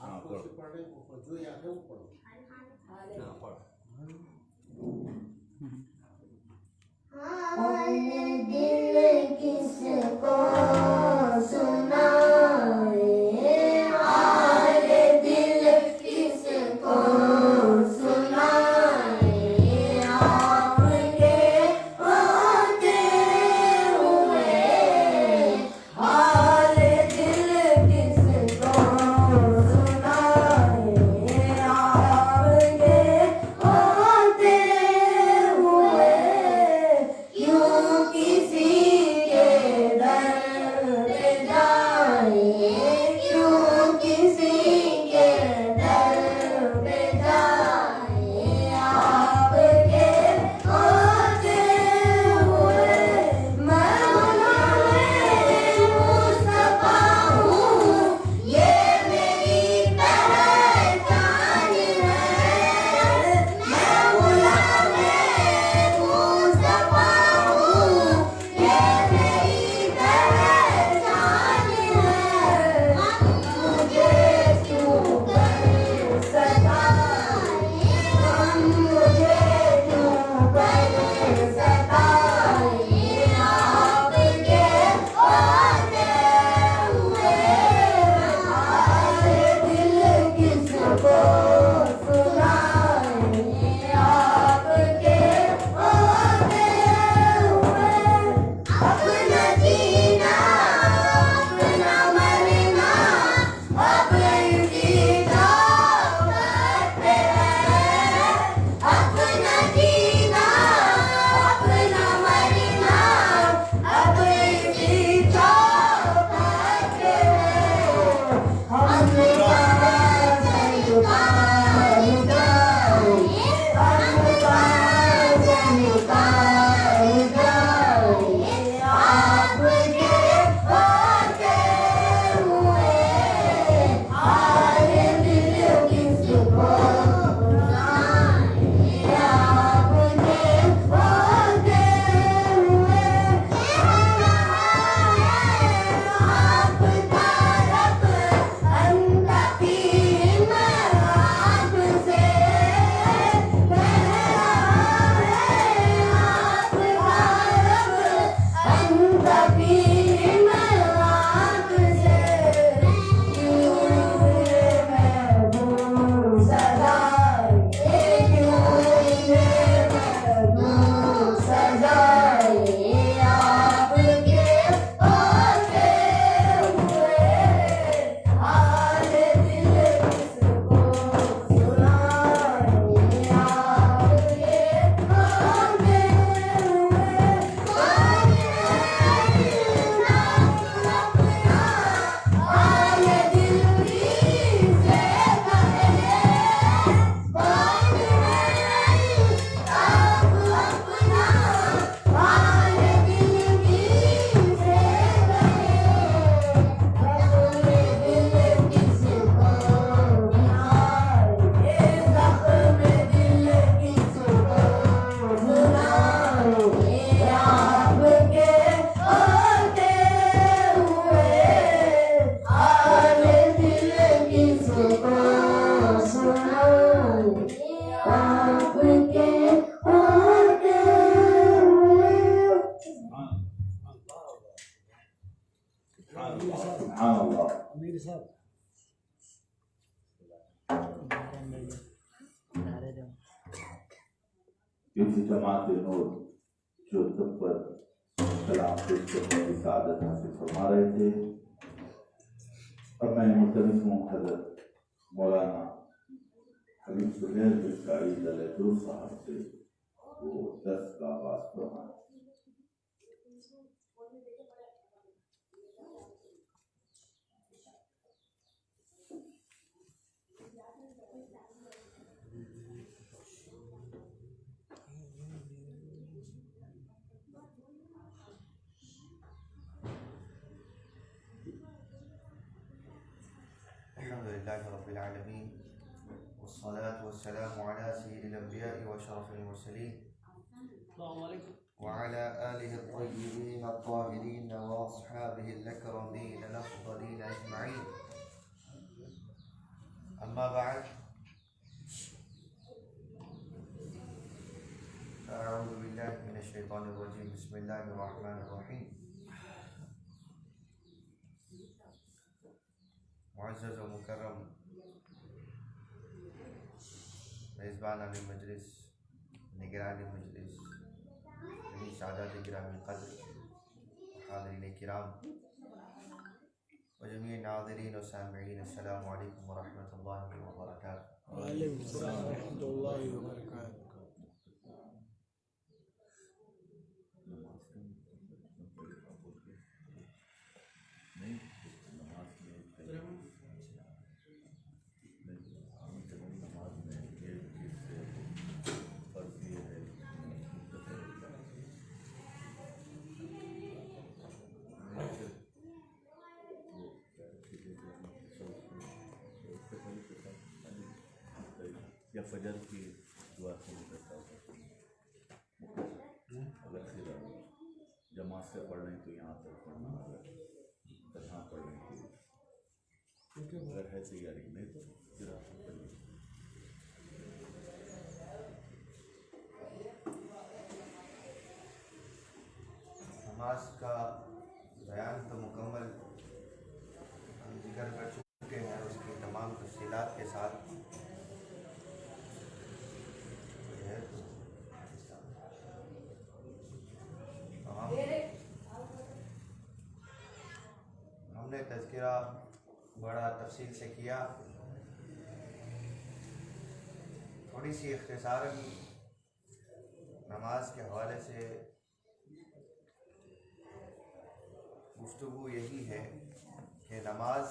آپ کو پڑھ رہے جو یاد ہے وہ پڑھو. دل کس کو سنائے حال دل کس کو سنائے آپ کے ہوتے ہوئے حال دل کس کو سنائے آپ کے ہوتے ہوئے کیوں کسی کے در پہ جائیں کیوں کسی کے در پہ جائیں آپ کے ہوتے ہوئے میں غلام مصطفیٰ ہوں یہ میری پہچان ہے میں غلام مصطفیٰ ہوں یہ میری پہچان ہے مجھے کیوں کر ستائے مجھے کیوں کر ستائے آپ کے ہوتے ہوئے حال دل کس کو سنائے آپ کے ہوتے ہوئے اپنا جینا اپنا مرنا اب اسی طاقت پہ ہے اپنا جینا اپنا مرنا اب اسی طاقت پہ ہے ہم کہاں سنکار جائیں ہم کہاں سنکار جائیں آپ کے ہوتے ہوئے حال دل کس کو سنائے آپ کے ہوتے ہوئے آپ کا رب انت فیہم آپ سے کہہ رہا ہے آپ کا رب انت فیہم آپ سے کیوں انہیں محبوب سجائے کیوں انہیں محبوب سجائے آپ کے ہوتے ہوئے حال دل کس کو سنائے آپ کے ہوتے ہوئے حال دل کی سے کہے کون ہے آپ اپنا حال دل کی سے کہے زخم دل کس کو سنائے زخم دل کس کو سنائے آپ کے ہوتے ہوئے حال دل کس کو سنائے آپ کے ہوتے ہوئے سبحان اللہ. امیر صاحب اس جماعت نور جو سب پر کلام پیش کرنے کی سعادت حاصل فرما رہے تھے اب میں ملتمس ہوں حضرت مولانا حبیب سہیل اسرائیل دلدور صاحب سے وہ درس کا آغاز فرمائیں. الحمدللہ رب العالمین والصلاة والسلام على سید الانبیاء وشرف المرسلین وعلى آله الطيبين الطاهرين وأصحابه الأكرمين الأفضلين أجمعين. أما بعد أعوذ بالله من الشيطان الرجيم بسم الله الرحمن الرحيم معزز و مکرم میزبان مجلس نگران مجلس سعادات گرامی قدر حاضرین کرام و جميع ناظرین و سامعین السلام علیکم ورحمۃ اللہ وبرکاتہ. وعلیکم السلام ورحمۃ اللہ وبرکاتہ. یا فجر کی دعا شروع کرتا ہوں اگر پھر جماعت سے پڑھ لیں تو یہاں تک پڑھنا، اگر تنہا پڑھ لیں تو اگر ہے تیاری، نہیں تو پھر آپ پڑھیے. نماز کا بیان تو مکمل ہم ذکر کر چکے ہیں، اس کی تمام تفصیلات کے ساتھ. ہم نے تذکرہ بڑا تفصیل سے کیا. تھوڑی سی اختصاراً نماز کے حوالے سے گفتگو یہی ہے کہ نماز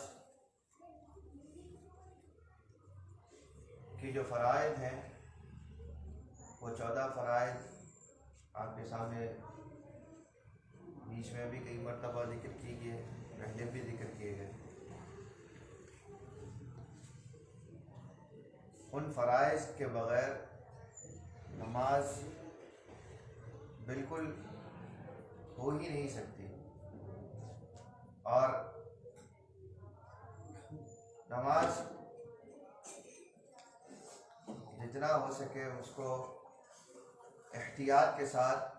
کی جو فرائض ہیں وہ 14 فرائض آپ کے سامنے بیچ میں بھی کئی مرتبہ ذکر کی گئے، پہلے بھی ذکر کیے گئے. ان فرائض کے بغیر نماز بالکل ہو ہی نہیں سکتی، اور نماز جتنا ہو سکے اس کو احتیاط کے ساتھ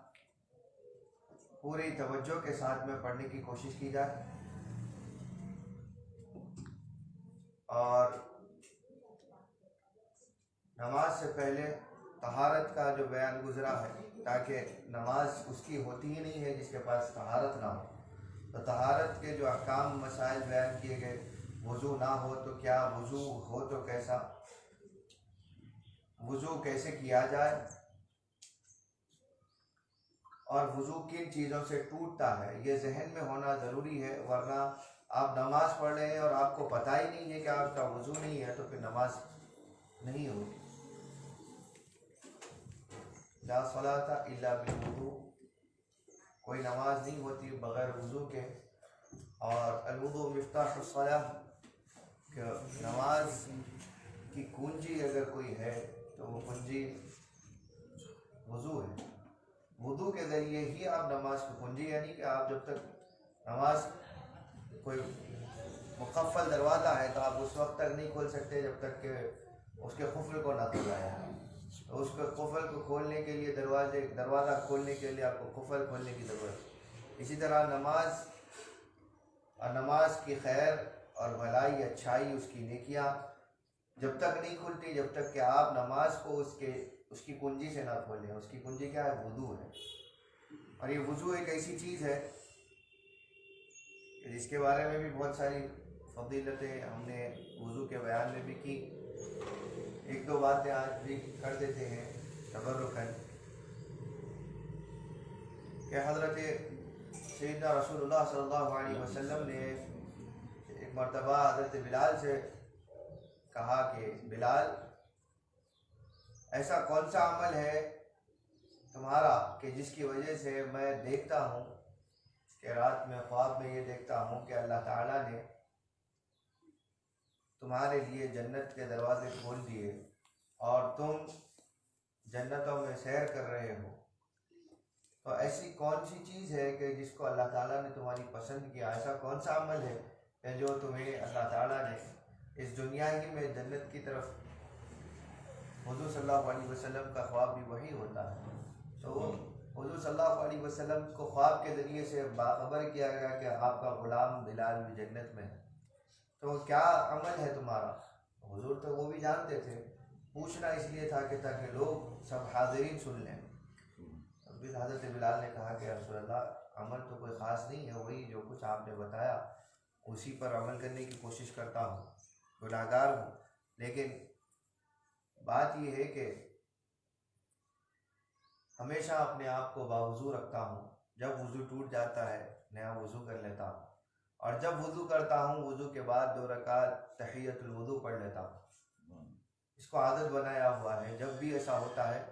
پوری توجہ کے ساتھ میں پڑھنے کی کوشش کی جائے. اور نماز سے پہلے طہارت کا جو بیان گزرا ہے، تاکہ نماز اس کی ہوتی ہی نہیں ہے جس کے پاس طہارت نہ ہو. تو طہارت کے جو احکام مسائل بیان کیے گئے، وضو نہ ہو تو کیا، وضو ہو تو کیسا، وضو کیسے کیا جائے، اور وضو کن چیزوں سے ٹوٹتا ہے، یہ ذہن میں ہونا ضروری ہے. ورنہ آپ نماز پڑھ رہے ہیں اور آپ کو پتہ ہی نہیں ہے کہ آپ کا وضو نہیں ہے تو پھر نماز نہیں ہوگی. لا صلاۃ الا بالوضوء، کوئی نماز نہیں ہوتی بغیر وضو کے. اور الوضوء مفتاح الصلاۃ، کہ نماز کی کنجی اگر کوئی ہے تو وہ کنجی وضو ہے. وضو کے ذریعے ہی آپ نماز کی کنجی، یعنی کہ آپ جب تک نماز کوئی مقفل دروازہ ہے تو آپ اس وقت تک نہیں کھول سکتے جب تک کہ اس کے قفل کو نہ کھلایا ہے. تو اس کے قفل کو کھولنے کے لیے دروازہ کھولنے کے لیے آپ کو قفل کھولنے کی ضرورت ہے. اسی طرح نماز کی خیر اور بھلائی، اچھائی، اس کی نیکیاں جب تک نہیں کھلتی جب تک کہ آپ نماز کو اس کی کنجی سے نہ کھولیں. اس کی کنجی کیا ہے؟ وضو ہے. اور یہ وضو ایک ایسی چیز ہے جس کے بارے میں بھی بہت ساری فضیلتیں ہم نے وضو کے بیان میں بھی کی. ایک دو باتیں آج بھی کر دیتے ہیں تبرکاً، کہ حضرت سیدنا رسول اللہ صلی اللہ علیہ وسلم نے ایک مرتبہ حضرت بلال سے کہا کہ بلال، ایسا کون سا عمل ہے تمہارا کہ جس کی وجہ سے میں دیکھتا ہوں کہ رات میں خواب میں یہ دیکھتا ہوں کہ اللہ تعالیٰ نے تمہارے لیے جنت کے دروازے کھول دیے اور تم جنتوں میں سیر کر رہے ہو. تو ایسی کون سی چیز ہے کہ جس کو اللہ تعالیٰ نے تمہاری پسند کیا؟ ایسا کون سا عمل ہے کہ جو تمہیں اللہ تعالیٰ نے اس دنیا ہی میں جنت کی طرف حضور صلی اللہ علیہ وسلم کا خواب بھی وہی ہوتا ہے. تو حضور صلی اللہ علیہ وسلم کو خواب کے ذریعے سے باخبر کیا گیا کہ آپ کا غلام بلال بھی جنت میں ہے. تو کیا عمل ہے تمہارا؟ حضور تو وہ بھی جانتے تھے، پوچھنا اس لیے تھا کہ تاکہ لوگ سب حاضرین سن لیں. حضرت بلال نے کہا کہ رسول اللہ عمل تو کوئی خاص نہیں ہے، وہی جو کچھ آپ نے بتایا اسی پر عمل کرنے کی کوشش کرتا ہوں، گناہگار ہوں. لیکن بات یہ ہے کہ ہمیشہ اپنے آپ کو باوضو رکھتا ہوں. جب وضو ٹوٹ جاتا ہے نیا وضو کر لیتا ہوں، اور جب وضو کرتا ہوں وضو کے بعد 2 رکعت تحیۃ الوضو پڑھ لیتا ہوں. اس کو عادت بنایا ہوا ہے، جب بھی ایسا ہوتا ہے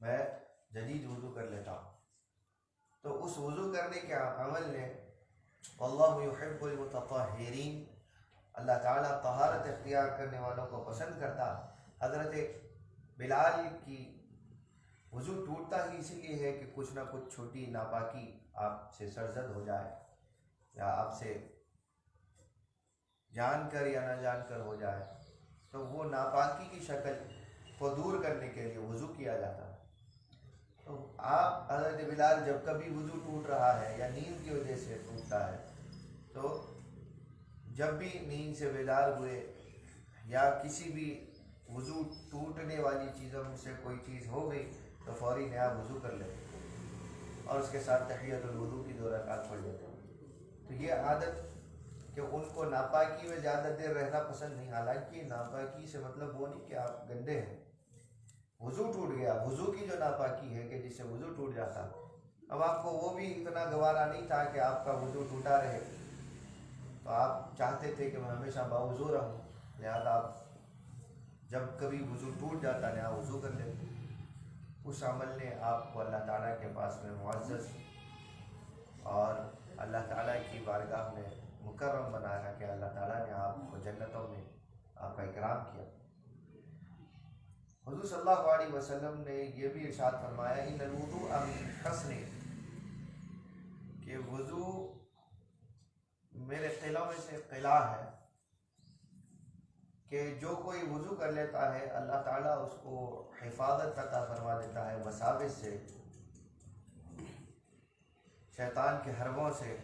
میں جدید وضو کر لیتا ہوں. تو اس وضو کرنے کے عمل نے واللہ یحب المتطہرین، اللہ تعالیٰ طہارت اختیار کرنے والوں کو پسند کرتا. حضرت بلال کی وضو ٹوٹتا ہی اسی لیے ہے کہ کچھ نہ کچھ چھوٹی ناپاکی آپ سے سرزد ہو جائے، یا آپ سے جان کر یا نہ جان کر ہو جائے. تو وہ ناپاکی کی شکل کو دور کرنے کے لیے وضو کیا جاتا ہے. تو آپ حضرت بلال جب کبھی وضو ٹوٹ رہا ہے یا نیند کی وجہ سے ٹوٹتا ہے، تو جب بھی نیند سے بیدار ہوئے یا کسی بھی وضو ٹوٹنے والی چیزوں میں سے کوئی چیز ہو گئی تو فوری نیا وضو کر لیتے اور اس کے ساتھ تحیۃ الوضو کی 2 رکعت پڑھ لیتے. تو یہ عادت کہ ان کو ناپاکی میں زیادہ دیر رہنا پسند نہیں. حالانکہ ناپاکی سے مطلب وہ نہیں کہ آپ گندے ہیں، وضو ٹوٹ گیا، وضو کی جو ناپاکی ہے کہ جس سے وضو ٹوٹ جاتا. اب آپ کو وہ بھی اتنا گوارا نہیں تھا کہ آپ کا وضو ٹوٹا رہے، تو آپ چاہتے تھے کہ میں ہمیشہ باوضو رہوں، لہذا آپ جب کبھی وضو ٹوٹ جاتا نیا وضو کر لیتے. اس عمل نے آپ کو اللہ تعالیٰ کے پاس میں معزز اور اللہ تعالیٰ کی بارگاہ میں مکرم بنایا کہ اللہ تعالیٰ نے آپ کو جنتوں میں آپ کا اکرام کیا. حضور صلی اللہ علیہ وسلم نے یہ بھی ارشاد فرمایا ان الوضوء من حسن، کہ وضو میرے قلعوں میں سے قلعہ ہے، کہ جو کوئی وضو کر لیتا ہے اللہ تعالیٰ اس کو حفاظت عطا فرما دیتا ہے وساوس سے، شیطان کے حربوں سے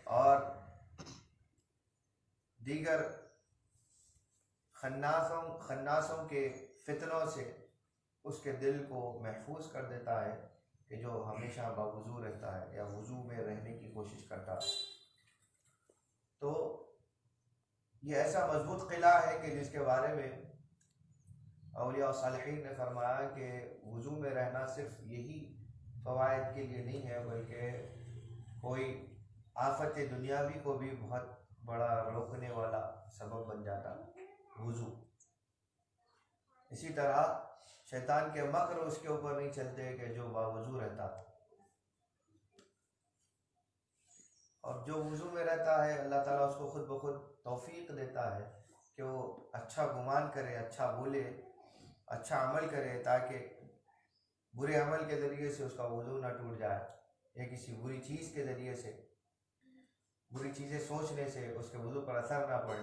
اور دیگر خناسوں کے فتنوں سے. اس کے دل کو محفوظ کر دیتا ہے کہ جو ہمیشہ باوضو رہتا ہے یا وضو میں رہنے کی کوشش کرتا ہے. تو یہ ایسا مضبوط قلعہ ہے کہ جس کے بارے میں اولیاء و صالحین نے فرمایا کہ وضو میں رہنا صرف یہی فوائد کے لیے نہیں ہے، بلکہ کوئی آفت دنیاوی کو بھی بہت بڑا روکنے والا سبب بن جاتا وضو. اسی طرح شیطان کے مکر اس کے اوپر نہیں چلتے کہ جو باوضو رہتا، اور جو وضو میں رہتا ہے اللہ تعالیٰ اس کو خود بخود توفیق دیتا ہے کہ وہ اچھا گمان کرے، اچھا بولے، اچھا عمل کرے، تاکہ برے عمل کے ذریعے سے اس کا وضو نہ ٹوٹ جائے، یا کسی بری چیز کے ذریعے سے، بری چیزیں سوچنے سے اس کے وضو پر اثر نہ پڑے.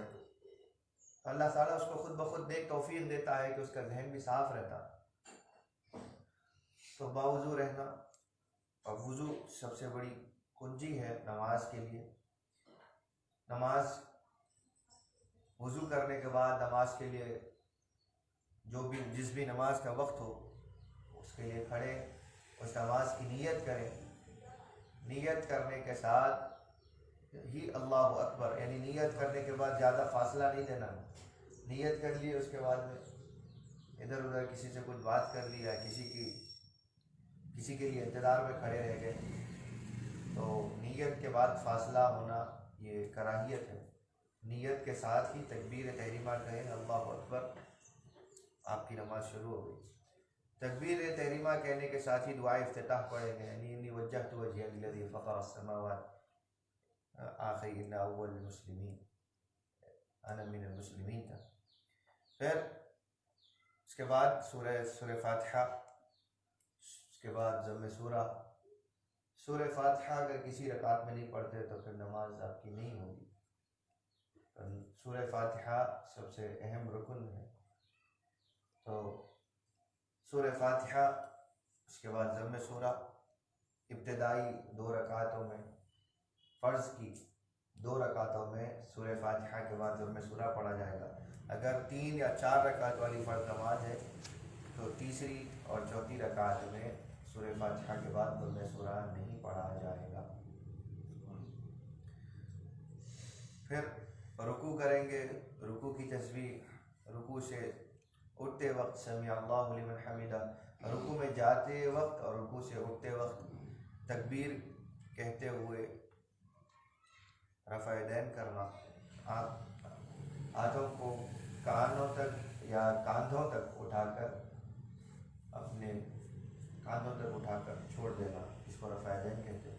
اللہ تعالیٰ اس کو خود بخود دیکھ توفیق دیتا ہے کہ اس کا ذہن بھی صاف رہتا. تو باوضو رہنا اور وضو سب سے بڑی کنجی ہے نماز کے لیے. نماز وضو کرنے کے بعد نماز کے لیے جس بھی نماز کا وقت ہو اس کے لیے کھڑے، اس نماز کی نیت کریں. نیت کرنے کے ساتھ ہی اللہ اکبر، یعنی نیت کرنے کے بعد زیادہ فاصلہ نہیں دینا. نیت کر لی، اس کے بعد میں ادھر ادھر کسی سے کچھ بات کر لی یا کسی کے لیے انتظار میں کھڑے رہ گئے، تو نیت کے بعد فاصلہ ہونا یہ کراہیت ہے. نیت کے ساتھ ہی تکبیر تحریمہ کہیں اللہ اکبر، آپ کی نماز شروع ہو گئی. تکبیر تحریمہ کہنے کے ساتھ ہی دعائے افتتاح پڑھیں گے، یعنی انی وجہت وجہی للذی فطر السماوات آخر ان اول المسلمین انا من المسلمین تھا. پھر اس کے بعد سورہ فاتحہ، اس کے بعد ضم سورہ فاتحہ اگر کسی رکعت میں نہیں پڑھتے تو پھر نماز آپ کی نہیں ہوگی. سورہ فاتحہ سب سے اہم رکن ہے. تو سورہ فاتحہ، اس کے بعد ضم سورہ، ابتدائی 2 رکعتوں میں، فرض کی 2 رکعتوں میں سورہ فاتحہ کے بعد ضم سورہ پڑھا جائے گا. اگر 3 یا 4 رکعت والی فرض نماز ہے تو تیسری اور چوتھی رکعت میں سورہ فاتحہ کے بعد ضم سورہ نہیں پڑھا جائے گا. پھر رکوع کریں گے. رکوع کی تسبیح، رکوع سے اٹھتے وقت سمیع اللہ لمن حمدہ، رکوع میں جاتے وقت اور رکوع سے اٹھتے وقت تکبیر کہتے ہوئے رفع یدین کرنا، ہاتھوں کو کانوں تک یا کاندھوں تک اٹھا کر، اپنے کاندھوں تک اٹھا کر چھوڑ دینا، اس کو رفع یدین کہتے ہیں.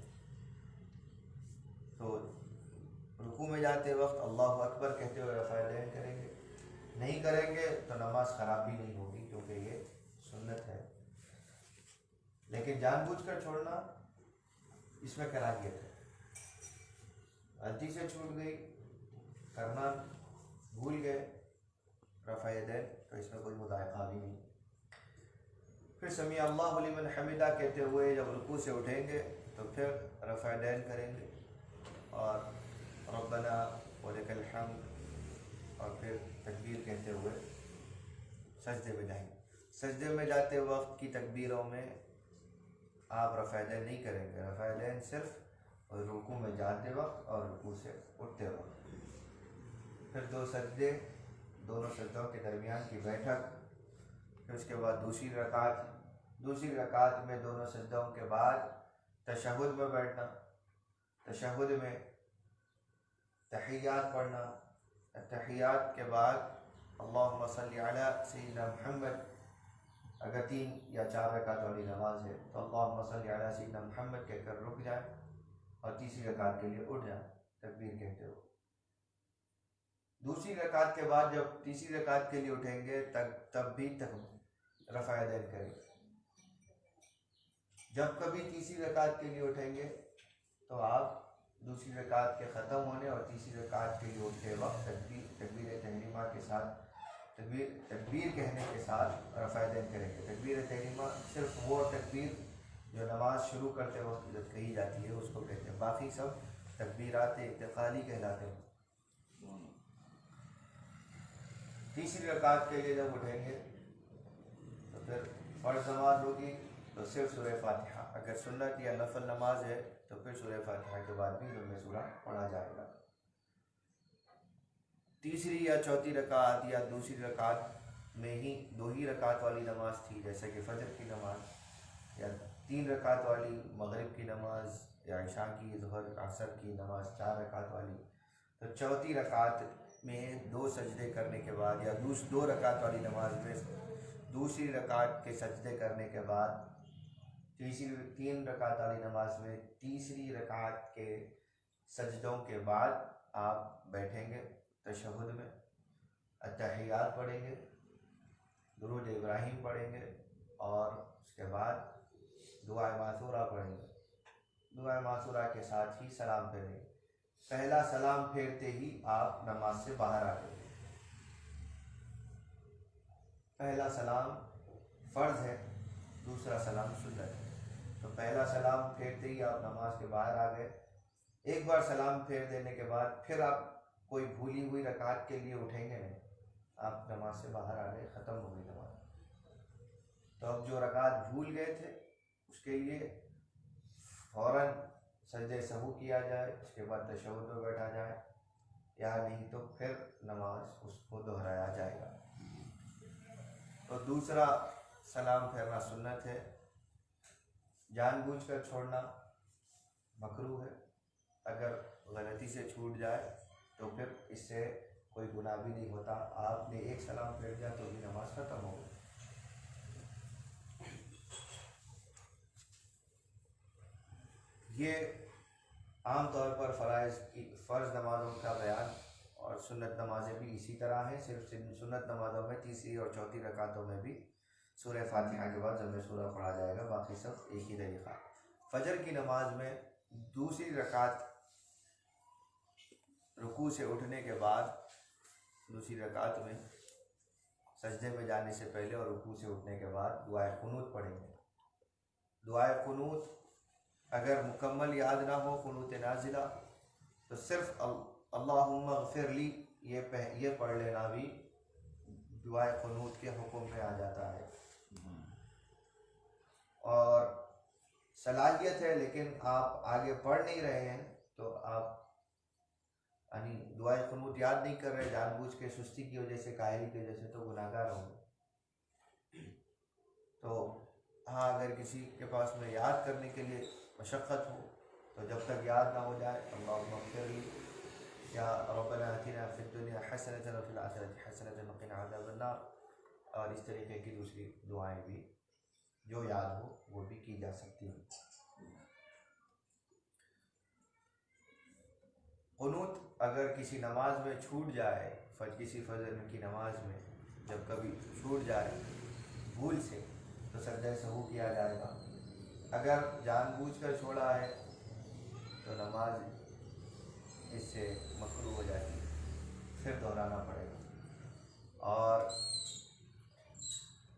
تو رکوع میں جاتے وقت اللہ اکبر کہتے ہوئے رفع یدین کریں گے. نہیں کریں گے تو نماز خراب بھی نہیں ہوگی، کیونکہ یہ سنت ہے. لیکن جان بوجھ کر چھوڑنا، اس میں کراہیت ہے. غلطی سے چھوٹ گئی، کرنا بھول گئے رفع یدین، تو اس میں کوئی مضائقہ بھی نہیں. پھر سمیع اللہ لمن حمدہ کہتے ہوئے جب رکوع سے اٹھیں گے تو پھر رفع یدین کریں گے اور ربنا ولک الحمد، اور پھر تکبیر کہتے ہوئے سجدے میں جائیں گے. سجدے میں جاتے وقت کی تکبیروں میں آپ رفع یدین نہیں کریں گے. رفع یدین صرف رکوع میں جاتے وقت اور رکوع سے اٹھتے وقت. پھر 2 سجدے، دونوں سجدوں کے درمیان کی بیٹھک. پھر اس کے بعد دوسری رکعت میں دونوں سجدوں کے بعد تشہد میں بیٹھنا. تشہد میں تحیات پڑھنا. تحیات کے بعد اللہم صلی علی سیدنا محمد، اگر 3 یا 4 رکعت والی نماز ہے تو اللہم صلی علی سیدنا محمد کہہ کر رک جائیں اور تیسری رکعت کے لیے اٹھ جائیں تکبیر کہتے ہو. دوسری رکعت کے بعد جب تیسری رکعت کے لیے اٹھیں گے تب بھی رفع یدین کریں. جب کبھی تیسری رکعت کے لیے اٹھیں گے تو آپ دوسری رکعت کے ختم ہونے اور تیسری رکعت کے لیے اٹھتے وقت تکبیر تحریمہ کے ساتھ، تکبیر کہنے کے ساتھ رفع یدین کریں گے. تکبیر تحریمہ صرف وہ تکبیر جو نماز شروع کرتے وقت جب کہی جاتی ہے اس کو کہتے ہیں، باقی سب تکبیرات انتقالی کہلاتے ہیں. تیسری رکعت کے لیے جب اٹھیں گے تو پھر فرض نماز ہوگی تو صرف سورہ فاتحہ، اگر سنت یا نفل نماز ہے تو پھر سورہ فاتحہ کے بعد بھی ضم سورہ پڑھا جائے گا. تیسری یا چوتھی رکعت یا دوسری رکعت میں ہی 2 ہی رکعت والی نماز تھی، جیسے کہ فجر کی نماز، یا 3 رکعت والی مغرب کی نماز، یا عشاء کی، ظہر عصر کی نماز 4 رکعت والی، تو چوتھی رکعت میں 2 سجدے کرنے کے بعد، یا 2 رکعت والی نماز میں دوسری رکعت کے سجدے کرنے کے بعد، 3 رکعت والی نماز میں تیسری رکعت کے سجدوں کے بعد آپ بیٹھیں گے تشہد میں، التحیات پڑھیں گے، درود ابراہیم پڑھیں گے، اور اس کے بعد دعائے معثورہ پڑھیں گے. دعائے معثورہ کے ساتھ ہی سلام پھیریں گے. پہلا سلام پھیرتے ہی آپ نماز سے باہر آ گئے. پہلا سلام فرض ہے، دوسرا سلام سنت ہے. تو پہلا سلام پھیرتے ہی آپ نماز کے باہر آ گئے. ایک بار سلام پھیر دینے کے بعد پھر آپ کوئی بھولی ہوئی رکعت کے لیے اٹھیں گے نہیں، آپ نماز سے باہر آ گئے، ختم ہو گئی نماز. تو اب جو رکعت بھول گئے تھے اس کے لیے فوراً سجدہ سہو کیا جائے، اس کے بعد تشہد میں بیٹھا جائے، یا نہیں تو پھر نماز اس کو دہرایا جائے گا. تو دوسرا سلام پھیرنا سنت ہے. جان بوجھ کر چھوڑنا مکروہ ہے. اگر غلطی سے چھوٹ جائے تو پھر اس سے کوئی گناہ بھی نہیں ہوتا. آپ نے ایک سلام پھیر دیا تو بھی نماز ختم ہو گئی. یہ عام طور پر فرض نمازوں کا بیان، اور سنت نمازیں بھی اسی طرح ہیں. صرف سنت نمازوں میں تیسری اور چوتھی رکعتوں میں بھی سورہ فاتحہ کے بعد ضم سورہ پڑھا جائے گا، باقی سب ایک ہی طریقہ. فجر کی نماز میں دوسری رکعت رکوع سے اٹھنے کے بعد دوسری رکعت میں سجدے میں جانے سے پہلے اور رکوع سے اٹھنے کے بعد دعائے قنوت پڑھیں گے۔ دعائے قنوت اگر مکمل یاد نہ ہو قنوت نازلہ تو صرف اللہم اغفر لی یہ پڑھ لینا بھی دعائے قنوت کے حکم میں آ جاتا ہے۔ اور صلاحیت ہے لیکن آپ آگے پڑھ نہیں رہے ہیں تو آپ یعنی دعائے قنوت یاد نہیں کر رہے، جان بوجھ کے سستی کی وجہ سے، کاہلی کی وجہ سے، تو گناہ گار ہوں گے۔ تو ہاں اگر کسی کے پاس میں یاد کرنے کے لیے مشقت ہو تو جب تک یاد نہ ہو جائے اللہم اغفر لی یا ربنا آتنا فی الدنیا حسنۃ وفی الآخرۃ حسنۃ وقنا عذاب النار، اور اس طریقے کی دوسری دعائیں بھی جو یاد ہو وہ بھی کی جا سکتی ہیں۔ قنوت اگر کسی نماز میں چھوٹ جائے، کسی فجر کی نماز میں جب کبھی چھوٹ جائے بھول سے، تو سجدہ سہو کیا جائے گا۔ اگر جان بوجھ کر چھوڑا ہے تو نماز اس سے مکروہ ہو جاتی ہے، پھر دہرانا پڑے گا۔ اور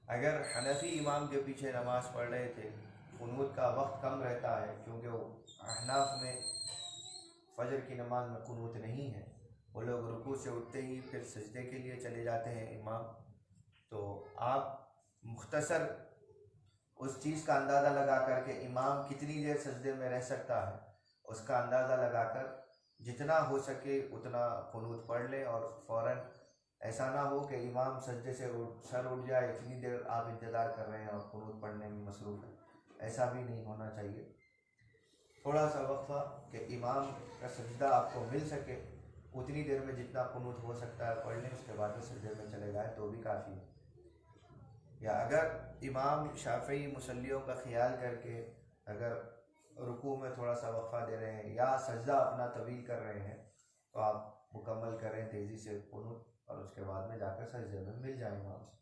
اگر حنفی امام کے پیچھے نماز پڑھ رہے تھے، قنوت کا وقت کم رہتا ہے کیونکہ وہ احناف میں فجر کی نماز میں قنوت نہیں ہے، وہ لوگ رکوع سے اٹھتے ہی پھر سجدے کے لیے چلے جاتے ہیں امام، تو آپ مختصر اس چیز کا اندازہ لگا کر کے امام کتنی دیر سجدے میں رہ سکتا ہے اس کا اندازہ لگا کر جتنا ہو سکے اتنا قنوت پڑھ لیں، اور فوراً ایسا نہ ہو کہ امام سجدے سے سر اٹھ جائے، اتنی دیر آپ انتظار کر رہے ہیں اور قنوت پڑھنے میں مصروف ہیں، ایسا بھی نہیں ہونا چاہیے۔ تھوڑا سا وقفہ کہ امام کا سجدہ آپ کو مل سکے، اتنی دیر میں جتنا قنوت ہو سکتا ہے پڑھ لیں، اس کے بعد میں سجدے میں چلے جائیں تو بھی کافی ہے۔ یا اگر امام شافعی مصلیوں کا خیال کر کے اگر رکوع میں تھوڑا سا وقفہ دے رہے ہیں یا سجدہ اپنا طویل کر رہے ہیں تو آپ مکمل کریں تیزی سے قنوت، اور اس کے بعد میں جا کر سجدے میں مل جائیں امام سے۔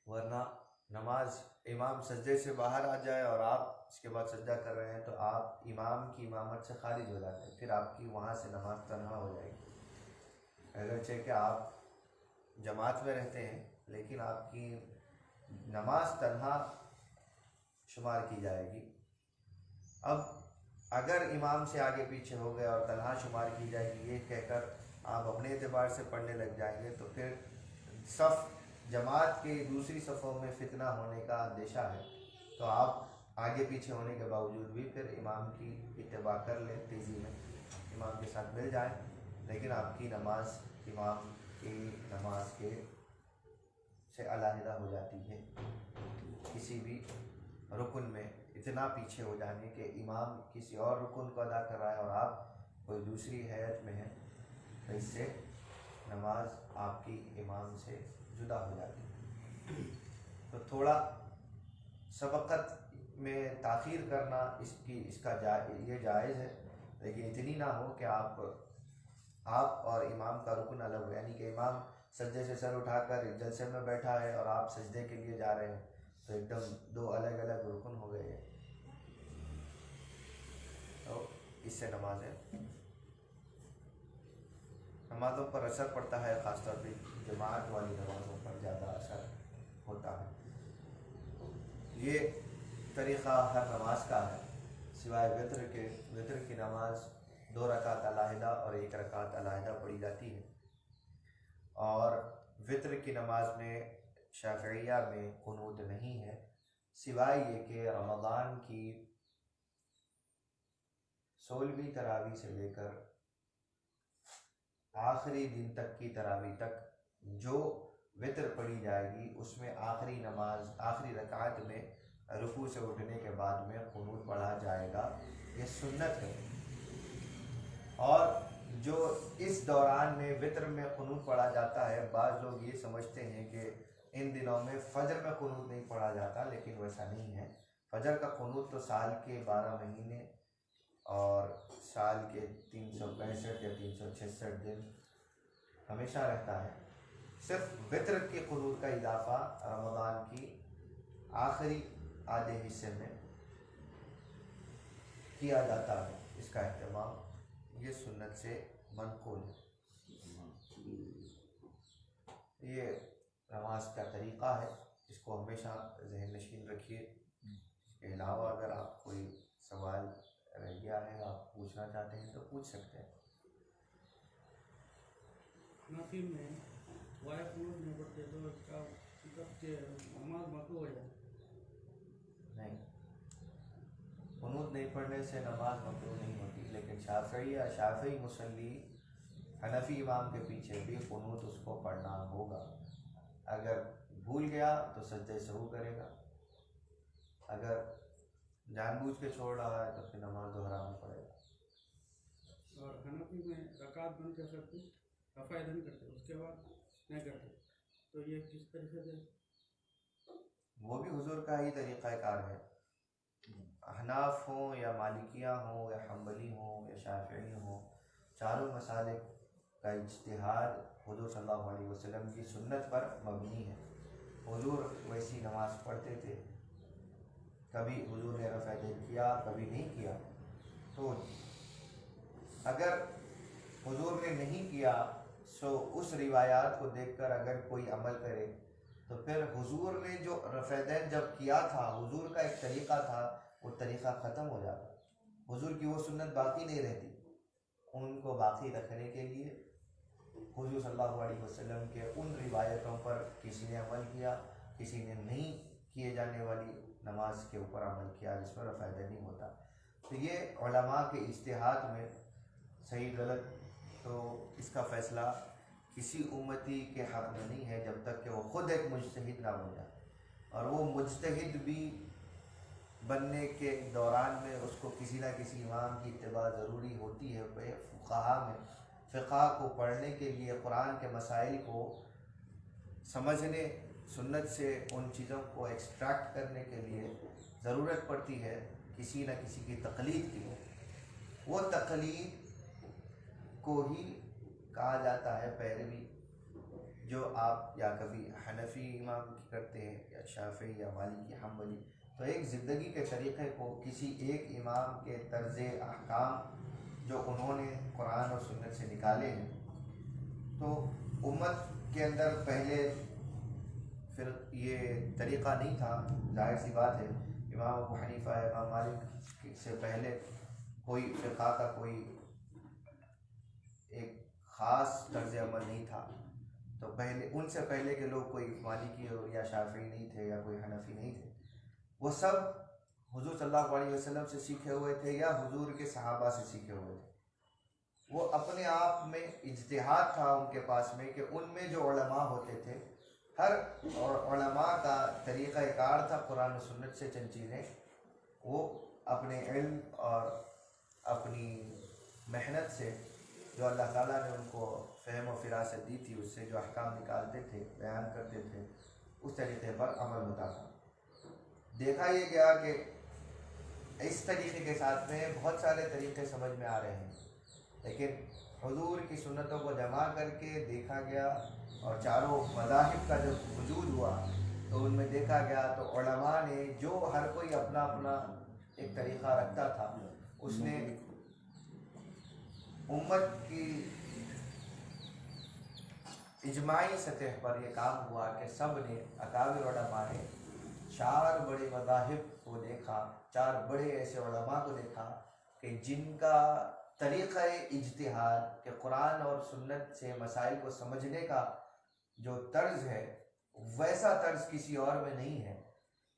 ورنہ نماز امام سجدے سے باہر آ جائے اور آپ اس کے بعد سجدہ کر رہے ہیں تو آپ امام کی امامت سے خارج ہو جاتے ہیں، پھر آپ کی وہاں سے نماز تنہا ہو جائے گی۔ اگرچہ کہ آپ جماعت میں رہتے ہیں لیکن آپ کی نماز تنہا شمار کی جائے گی۔ اب اگر امام سے آگے پیچھے ہو گئے اور تنہا شمار کی جائے گی یہ کہہ کر آپ اپنے اعتبار سے پڑھنے لگ جائیں گے تو پھر صف جماعت کے دوسری صفوں میں فتنہ ہونے کا اندیشہ ہے، تو آپ آگے پیچھے ہونے کے باوجود بھی پھر امام کی اتباع کر لیں، تیزی میں امام کے ساتھ مل جائیں، لیکن آپ کی نماز امام کی نماز کے سے علیحدہ ہو جاتی ہے۔ کسی بھی رکن میں اتنا پیچھے ہو جانے کہ امام کسی اور رکن کو ادا کر رہا ہے اور آپ کوئی دوسری حیت میں ہیں تو اس سے نماز آپ کی امام سے جدا ہو جاتی ہے۔ تو تھوڑا سبقت میں تاخیر کرنا اس کا یہ جائز ہے، لیکن اتنی نہ ہو کہ آپ اور امام کا رکن الگ ہو، یعنی کہ امام سجدے سے سر اٹھا کر جلسے میں بیٹھا ہے اور آپ سجدے کے لیے جا رہے ہیں تو ایک دم دو الگ الگ رکن ہو گئے ہیں، تو اس سے نمازوں پر اثر پڑتا ہے، خاص طور پہ جماعت والی نمازوں پر زیادہ اثر ہوتا ہے۔ یہ طریقہ ہر نماز کا ہے سوائے وتر کے۔ وتر کی نماز 2 رکعت علیحدہ اور 1 رکعت علیحدہ پڑھی جاتی ہے، اور وتر کی نماز میں شافعیہ میں قنوت نہیں ہے، سوائے یہ کہ رمضان کی 16ویں تراویح سے لے کر آخری دن تک کی تراویح تک جو وتر پڑھی جائے گی اس میں آخری رکعت میں رکوع سے اٹھنے کے بعد میں قنوت پڑھا جائے گا، یہ سنت ہے۔ اور جو اس دوران میں وتر میں قنوت پڑھا جاتا ہے، بعض لوگ یہ سمجھتے ہیں کہ ان دنوں میں فجر میں قنوت نہیں پڑھا جاتا، لیکن ویسا نہیں ہے۔ فجر کا قنوت تو سال کے 12 مہینے اور سال کے 365 یا 366 دن ہمیشہ رہتا ہے۔ صرف وتر کے قنوت کا اضافہ رمضان کی آخری آدھے حصے میں کیا جاتا ہے۔ اس کا اہتمام یہ سنت سے منقول ہے۔ یہ نماز کا طریقہ ہے، اس کو ہمیشہ ذہن نشین رکھیے۔ اس کے علاوہ اگر آپ کوئی سوال رہ گیا ہے، آپ پوچھنا چاہتے ہیں تو پوچھ سکتے ہیں۔ حنفی میں وائف قنوت نہیں پڑھتے تو اس کا مطلب کہ نماز مقروع ہو جائے؟ نہیں، قنوت نہیں پڑھنے سے نماز مقروع نہیں ہوتی، لیکن شافعی مصلی حنفی امام کے پیچھے بھی قنوت اس کو پڑھنا ہوگا۔ اگر بھول گیا تو سجدہ سہو کرے گا، اگر جان بوجھ کے چھوڑ رہا ہے تو پھر نماز دہرانا پڑے گا۔ اور حنفی میں رکعت بند کر سکتے، رفع نہیں کرتے، اس کے بعد نہیں کرتے، تو یہ کس طریقے سے؟ وہ بھی حضور کا ہی طریقہ کار ہے۔ احناف ہوں یا مالکیہ ہوں یا حنبلی ہوں یا شافعی ہوں، چاروں مسالک کا اجتہاد حضور صلی اللہ علیہ وسلم کی سنت پر مبنی ہے۔ حضور ویسی نماز پڑھتے تھے، کبھی حضور نے رفع دین کیا، کبھی نہیں کیا۔ تو اگر حضور نے نہیں کیا سو اس روایات کو دیکھ کر اگر کوئی عمل کرے تو پھر حضور نے جو رفع دین جب کیا تھا، حضور کا ایک طریقہ تھا، وہ طریقہ ختم ہو جاتا، حضور کی وہ سنت باقی نہیں رہتی۔ ان کو باقی رکھنے کے لیے حضور صلی اللہ علیہ وسلم کے ان روایتوں پر کسی نے عمل کیا، کسی نے نہیں کیے جانے والی نماز کے اوپر عمل کیا جس پر رفع دین نہیں ہوتا۔ تو یہ علماء کے اجتہاد میں صحیح غلط تو اس کا فیصلہ کسی امتی کے حق میں نہیں ہے جب تک کہ وہ خود ایک مجتہد نہ بن جائے، اور وہ مجتہد بھی بننے کے دوران میں اس کو کسی نہ کسی امام کی اتباع ضروری ہوتی ہے۔ فقہا میں فقہ کو پڑھنے کے لیے، قرآن کے مسائل کو سمجھنے، سنت سے ان چیزوں کو ایکسٹریکٹ کرنے کے لیے ضرورت پڑتی ہے کسی نہ کسی کی تقلید کی۔ وہ تقلید کو ہی کہا جاتا ہے پیروی، جو آپ یا کبھی حنفی امام کی کرتے ہیں یا شافعی یا مالکی حنبلی، تو ایک زندگی کے طریقے کو کسی ایک امام کے طرز احکام جو انہوں نے قرآن اور سنت سے نکالے ہیں، تو امت کے اندر پہلے پھر یہ طریقہ نہیں تھا۔ ظاہر سی بات ہے، امام ابو حنیفہ، امام مالک سے پہلے کوئی فقہ کا کوئی ایک خاص طرز عمل نہیں تھا، تو پہلے ان سے پہلے کے لوگ کوئی مالکی یا شافعی نہیں تھے یا کوئی حنفی نہیں تھے، وہ سب حضور صلی اللہ علیہ وسلم سے سیکھے ہوئے تھے یا حضور کے صحابہ سے سیکھے ہوئے تھے۔ وہ اپنے آپ میں اجتہاد تھا ان کے پاس میں کہ ان میں جو علماء ہوتے تھے، ہر علماء کا طریقہ کار تھا قرآن و سنت سے چند چیزیں وہ اپنے علم اور اپنی محنت سے جو اللہ تعالیٰ نے ان کو فہم و فراست دی تھی، اس سے جو احکام نکالتے تھے، بیان کرتے تھے، اس طریقے پر عمل ہوتا تھا۔ دیکھا یہ گیا کہ اس طریقے کے ساتھ میں بہت سارے طریقے سمجھ میں آ رہے ہیں، لیکن حضور کی سنتوں کو جمع کر کے دیکھا گیا، اور چاروں مذاہب کا جب وجود ہوا تو ان میں دیکھا گیا تو علماء نے جو ہر کوئی اپنا اپنا ایک طریقہ رکھتا تھا، اس نے امت کی اجماعی سطح پر یہ کام ہوا کہ سب نے، اکابر علماء نے چار بڑے مذاہب کو دیکھا، چار بڑے ایسے علماء کو دیکھا کہ جن کا طریقہ اجتہاد کہ قرآن اور سنت سے مسائل کو سمجھنے کا جو طرز ہے ویسا طرز کسی اور میں نہیں ہے،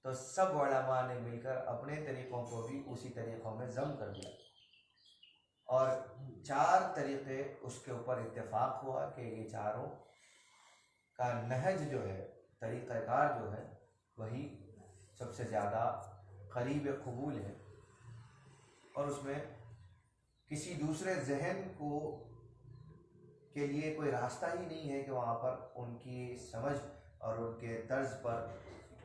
تو سب علماء نے مل کر اپنے طریقوں کو بھی اسی طریقوں میں ضم کر دیا، اور چار طریقے اس کے اوپر اتفاق ہوا کہ یہ چاروں کا نہج جو ہے، طریقہ کار جو ہے، وہی سب سے زیادہ قریب قبول ہے، اور اس میں کسی دوسرے ذہن کو کے لیے کوئی راستہ ہی نہیں ہے کہ وہاں پر ان کی سمجھ اور ان کے طرز پر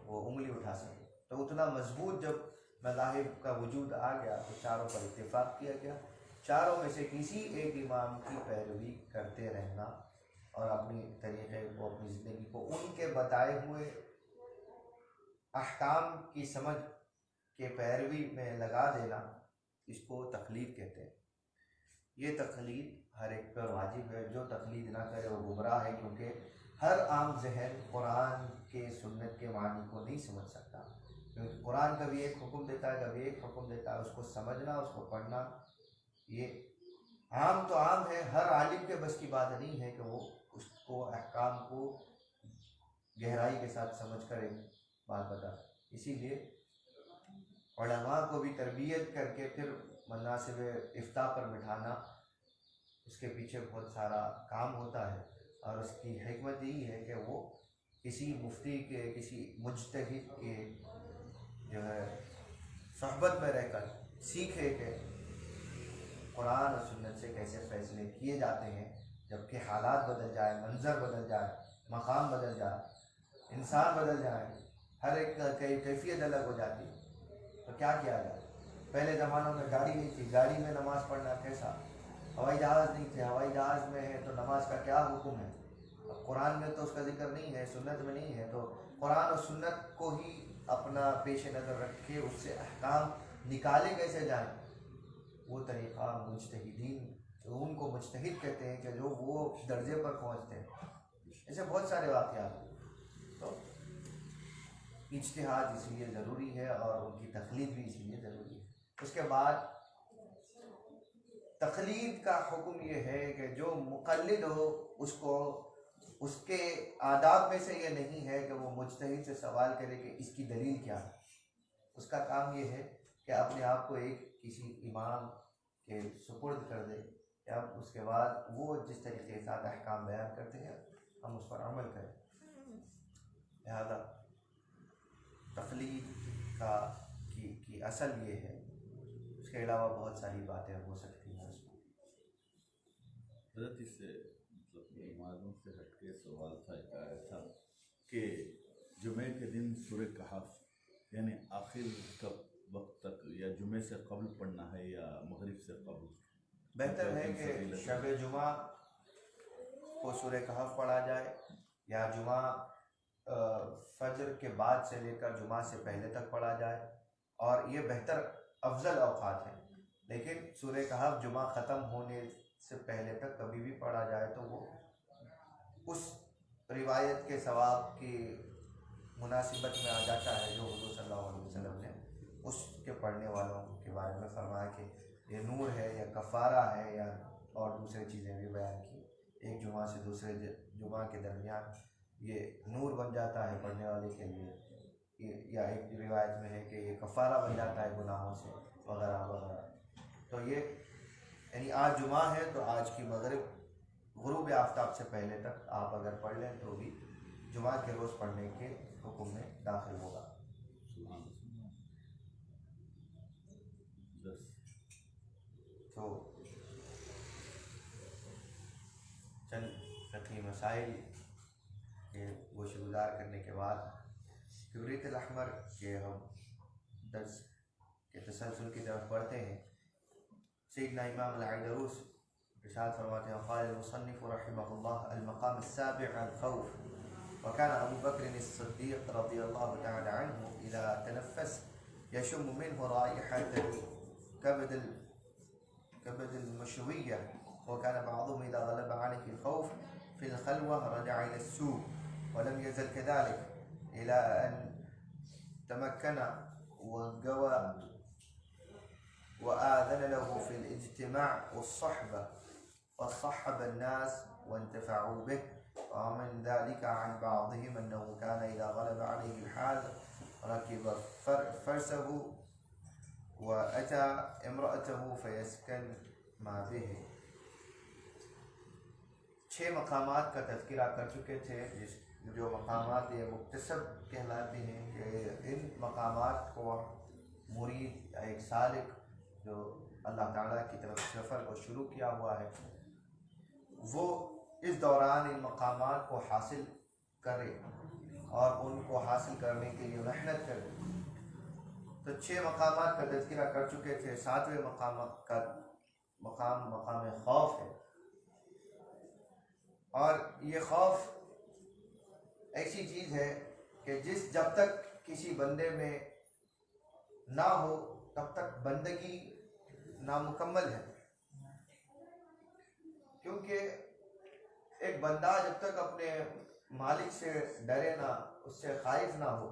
وہ انگلی اٹھا سکے۔ تو اتنا مضبوط جب مذاہب کا وجود آ گیا تو چاروں پر اتفاق کیا گیا، چاروں میں سے کسی ایک امام کی پیروی کرتے رہنا اور اپنی طریقے کو، اپنی زندگی کو ان کے بتائے ہوئے احکام کی سمجھ کے پیروی میں لگا دینا، اس کو تقلید کہتے ہیں. یہ تقلید ہر ایک پر واجب ہے. جو تقلید نہ کرے وہ گمراہ ہے، کیونکہ ہر عام ذہن قرآن کے سنت کے معنی کو نہیں سمجھ سکتا. کیونکہ قرآن کبھی ایک حکم دیتا ہے، کبھی ایک حکم دیتا ہے. اس کو سمجھنا، اس کو پڑھنا یہ عام تو عام ہے، ہر عالم کے بس کی بات نہیں ہے کہ وہ اس کو احکام کو گہرائی کے ساتھ سمجھ کر ایک بات بتا. اسی لیے علماء کو بھی تربیت کر کے پھر مناسب افتاء پر بٹھانا، اس کے پیچھے بہت سارا کام ہوتا ہے. اور اس کی حکمت یہی ہے کہ وہ کسی مفتی کے، کسی مجتہد کے جو ہے صحبت میں رہ کر سیکھے کہ قرآن اور سنت سے کیسے فیصلے کیے جاتے ہیں. جبکہ حالات بدل جائے، منظر بدل جائے، مقام بدل جائے، انسان بدل جائے، ہر ایک کیفیت الگ ہو جاتی ہے، تو کیا کیا جائے؟ پہلے زمانوں میں گاڑی نہیں تھی، گاڑی میں نماز پڑھنا کیسا؟ ہوائی جہاز نہیں تھے، ہوائی جہاز میں ہے تو نماز کا کیا حکم ہے؟ اب قرآن میں تو اس کا ذکر نہیں ہے، سنت میں نہیں ہے، تو قرآن اور سنت کو ہی اپنا پیش نظر رکھ کے اس سے احکام نکالے کیسے جائیں. وہ طریقہ مجتہدین، ان کو مجتہد کہتے ہیں کہ جو وہ درجے پر پہنچتے ہیں. ایسے بہت سارے واقعات ہیں. تو اجتہاد اس لیے ضروری ہے اور ان کی تقلید بھی اس لیے ضروری ہے. اس کے بعد تقلید کا حکم یہ ہے کہ جو مقلد ہو اس کو اس کے آداب میں سے یہ نہیں ہے کہ وہ مجتہد سے سوال کرے کہ اس کی دلیل کیا ہے. اس کا کام یہ ہے کہ اپنے آپ کو ایک کسی امام کے سپرد کر دے، یا اس کے بعد وہ جس طریقے کے ساتھ احکام بیان کرتے ہیں ہم اس پر عمل کریں. لہذا تقلید کی اصل یہ ہے. اس کے علاوہ بہت ساری باتیں ہو سکتی ہیں اس میں. حضرت اس سے مطلب نمازوں سے ہٹ کے سوال تھا، ایک آیا تھا کہ جمعے کے دن سورہ کہف یعنی آخر کب وقت تک، یا جمعے سے قبل پڑھنا ہے یا مغرب سے قبل؟ بہتر ہے کہ شب جمعہ کو سورہ کہف پڑھا جائے، یا جمعہ فجر کے بعد سے لے کر جمعہ سے پہلے تک پڑھا جائے، اور یہ بہتر افضل اوقات ہیں. لیکن سورہ کہف جمعہ ختم ہونے سے پہلے تک کبھی بھی پڑھا جائے تو وہ اس روایت کے ثواب کی مناسبت میں آ جاتا ہے جو حضور صلی اللہ علیہ وسلم نے اس کے پڑھنے والوں کے بارے میں فرمایا کہ یہ نور ہے یا کفارہ ہے، یا اور دوسری چیزیں بھی بیان کی. ایک جمعہ سے دوسرے جمعہ کے درمیان یہ نور بن جاتا ہے پڑھنے والے کے لیے، یا ایک روایت میں ہے کہ یہ کفارہ بن جاتا ہے گناہوں سے وغیرہ وغیرہ. تو یہ یعنی آج جمعہ ہے تو آج کی مغرب غروب آفتاب سے پہلے تک آپ اگر پڑھ لیں تو بھی جمعہ کے روز پڑھنے کے حکم میں داخل ہوگا. تو چند فقہی مسائل کے گوشہ گزار کرنے کے بعد کبریت الاحمر کے ہم درس کے تسلسل کی طرف بڑھتے ہیں. سیدنا امام العیدروس ارشاد فرماتے ہیں: قال المصنف رحمه الله المقام السابع الخوف. وكان أبو بكر الصديق رضي الله تعالى عنه إذا تنفس يشم منه رائحة كبد المشوية. وكان بعضهم إذا غلب عليه الخوف في الخلوة رجع إلى السوق، ولم يزل كذلك إلى أن تمكن وقوى وآذن له في الاجتماع والصحبة، وصحب الناس وانتفعوا به. ومن ذلك عن بعضهم أنه كان إذا غلب عليه الحال ركب فرسه وأتى امرأته فيسكن ما به. 6 مقامات کا تذکرہ کر چکے تھے، جو مقامات یہ مکتسب کہلاتے ہیں کہ ان مقامات کو مرید ایک سالک جو اللہ تعالیٰ کی طرف سفر کو شروع کیا ہوا ہے وہ اس دوران ان مقامات کو حاصل کرے اور ان کو حاصل کرنے کے لیے محنت کرے. تو 6 مقامات کا تذکرہ کر چکے تھے. 7ویں مقام خوف ہے، اور یہ خوف ایسی چیز ہے کہ جب تک کسی بندے میں نہ ہو تب تک بندگی نامکمل ہے، کیونکہ ایک بندہ جب تک اپنے مالک سے ڈرے نہ، اس سے خائف نہ ہو،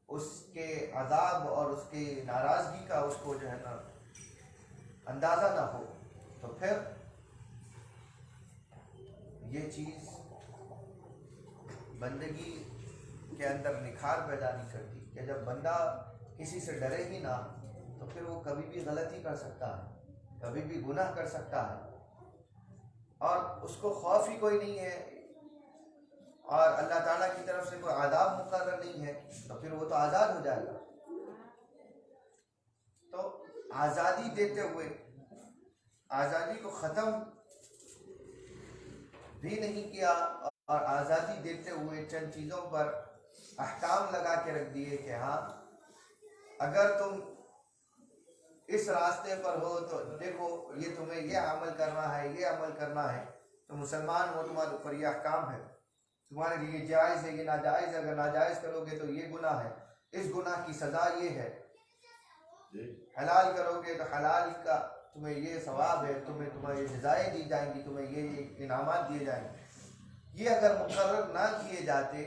اس کے عذاب اور اس کی ناراضگی کا اس کو جو ہے نا اندازہ نہ ہو، تو پھر یہ چیز بندگی کے اندر نکھار پیدا نہیں کرتی کہ جب بندہ کسی سے ڈرے ہی نہ تو پھر وہ کبھی بھی غلطی کر سکتا ہے، کبھی بھی گناہ کر سکتا ہے، اور اس کو خوف ہی کوئی نہیں ہے اور اللہ تعالیٰ کی طرف سے کوئی عذاب مقرر نہیں ہے، تو پھر وہ تو آزاد ہو جائے گا۔ تو آزادی دیتے ہوئے آزادی کو ختم بھی نہیں کیا، اور آزادی دیتے ہوئے چند چیزوں پر احکام لگا کے رکھ دیے کہ ہاں اگر تم اس راستے پر ہو تو دیکھو یہ تمہیں یہ عمل کرنا ہے، یہ عمل کرنا ہے، تو مسلمان ہو تمہارے اوپر یہ احکام ہے، تمہارے لیے یہ جائز ہے، یہ ناجائز ہے، اگر ناجائز کرو گے تو یہ گناہ ہے، اس گناہ کی سزا یہ ہے، حلال کرو گے تو حلال کا تمہیں یہ ثواب ہے، تمہیں یہ جزائیں دی جائیں گی، تمہیں یہ انعامات دیے جائیں گے۔ یہ اگر مقرر نہ کیے جاتے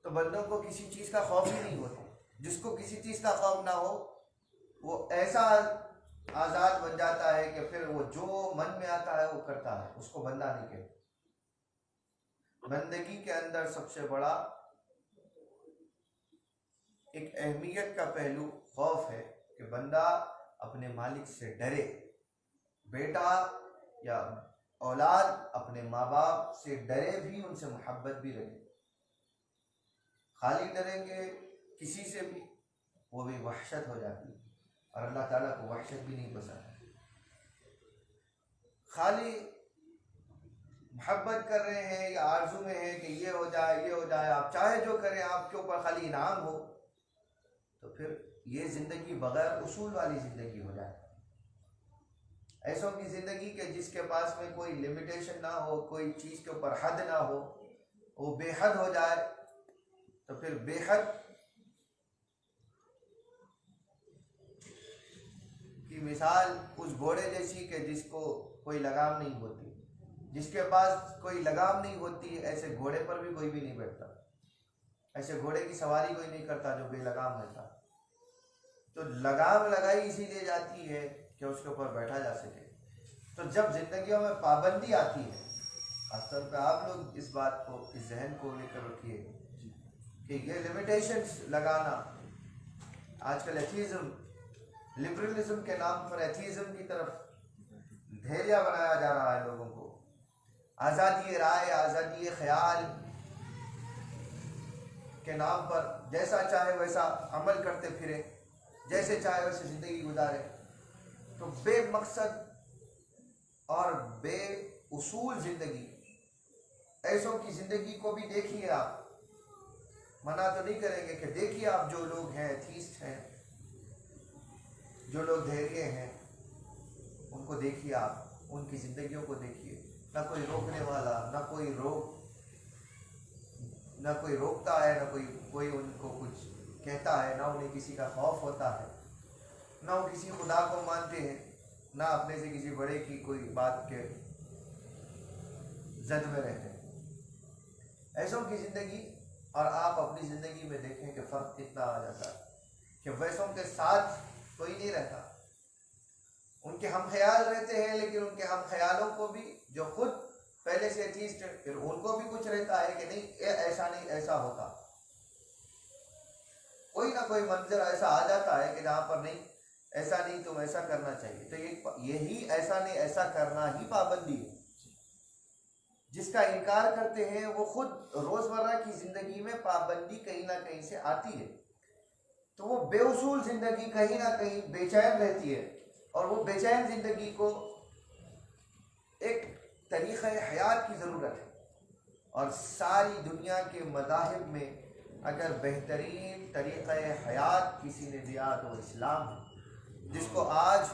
تو بندوں کو کسی چیز کا خوف ہی نہیں ہوتا۔ جس کو کسی چیز کا خوف نہ ہو وہ ایسا آزاد بن جاتا ہے کہ پھر وہ جو من میں آتا ہے وہ کرتا ہے، اس کو بندہ نہیں کہتا۔ بندگی کے اندر سب سے بڑا ایک اہمیت کا پہلو خوف ہے کہ بندہ اپنے مالک سے ڈرے، بیٹا یا اولاد اپنے ماں باپ سے ڈرے بھی، ان سے محبت بھی رکھے۔ خالی ڈریں گے کسی سے بھی وہ بھی وحشت ہو جاتی ہے، اور اللہ تعالیٰ کو وحشت بھی نہیں پسند۔ خالی محبت کر رہے ہیں یا آرزو میں ہے کہ یہ ہو جائے، یہ ہو جائے، آپ چاہے جو کریں، آپ کے اوپر خالی انعام ہو، تو پھر یہ زندگی بغیر اصول والی زندگی ہو جائے۔ ایسوں کی زندگی کہ جس کے پاس میں کوئی لمیٹیشن نہ ہو، کوئی چیز کے اوپر حد نہ ہو، وہ بے حد ہو جائے، تو پھر بے حد کی مثال اس گھوڑے جیسی کہ جس کو کوئی لگام نہیں ہوتی، جس کے پاس کوئی لگام نہیں ہوتی، ایسے گھوڑے پر بھی کوئی بھی نہیں بیٹھتا، ایسے گھوڑے کی سواری کوئی نہیں کرتا جو بے لگام رہتا۔ تو لگام لگائی اسی لیے جاتی ہے کہ اس کے اوپر بیٹھا جا سکے۔ تو جب زندگیوں میں پابندی آتی ہے، خاص طور پہ آپ لوگ اس بات کو، اس ذہن کو لے کر رکھیے کہ یہ لمیٹیشنز لگانا، آج کل ایتھیزم، لبرلزم کے نام پر ایتھیزم کی طرف دھیریا بنایا جا رہا ہے لوگوں کو، آزادی رائے، آزادی خیال کے نام پر جیسا چاہے ویسا عمل کرتے پھرے، جیسے چاہے ویسے زندگی گزارے۔ تو بے مقصد اور بے اصول زندگی، ایسوں کی زندگی کو بھی دیکھیے آپ، منع تو نہیں کریں گے کہ دیکھیے آپ جو لوگ ہیں ایتھیسٹ ہیں، جو لوگ دھیریے ہیں، ان کو دیکھیے آپ، ان کی زندگیوں کو دیکھیے، نہ کوئی روکنے والا، نہ کوئی روکتا ہے، نہ کوئی ان کو کچھ کہتا ہے، نہ انہیں کسی کا خوف ہوتا ہے، نہ وہ کسی خدا کو مانتے ہیں، نہ اپنے سے کسی بڑے کی کوئی بات کے زد میں رہتے ہیں۔ ایسوں کی زندگی اور آپ اپنی زندگی میں دیکھیں کہ فرق کتنا آ جاتا ہے کہ ویسوں کے ساتھ کوئی نہیں رہتا، ان کے ہم خیال رہتے ہیں، لیکن ان کے ہم خیالوں کو بھی جو خود پہلے سے ایتھیسٹ ہے، پھر ان کو بھی کچھ رہتا ہے کہ نہیں ایسا نہیں، ایسا ہوتا، کوئی نہ کوئی منظر ایسا آ جاتا ہے کہ جہاں پر نہیں، ایسا نہیں، تم ایسا کرنا چاہیے۔ تو یہی ایسا نہیں ایسا کرنا ہی پابندی ہے۔ جس کا انکار کرتے ہیں وہ خود روزمرہ کی زندگی میں پابندی کہیں نہ کہیں سے آتی ہے، تو وہ بے اصول زندگی کہیں نہ کہیں بے چین رہتی ہے، اور وہ بے چین زندگی کو ایک طریقہ حیات کی ضرورت ہے۔ اور ساری دنیا کے مذاہب میں اگر بہترین طریقہ حیات کسی نے دیا تو اسلام ہے، جس کو آج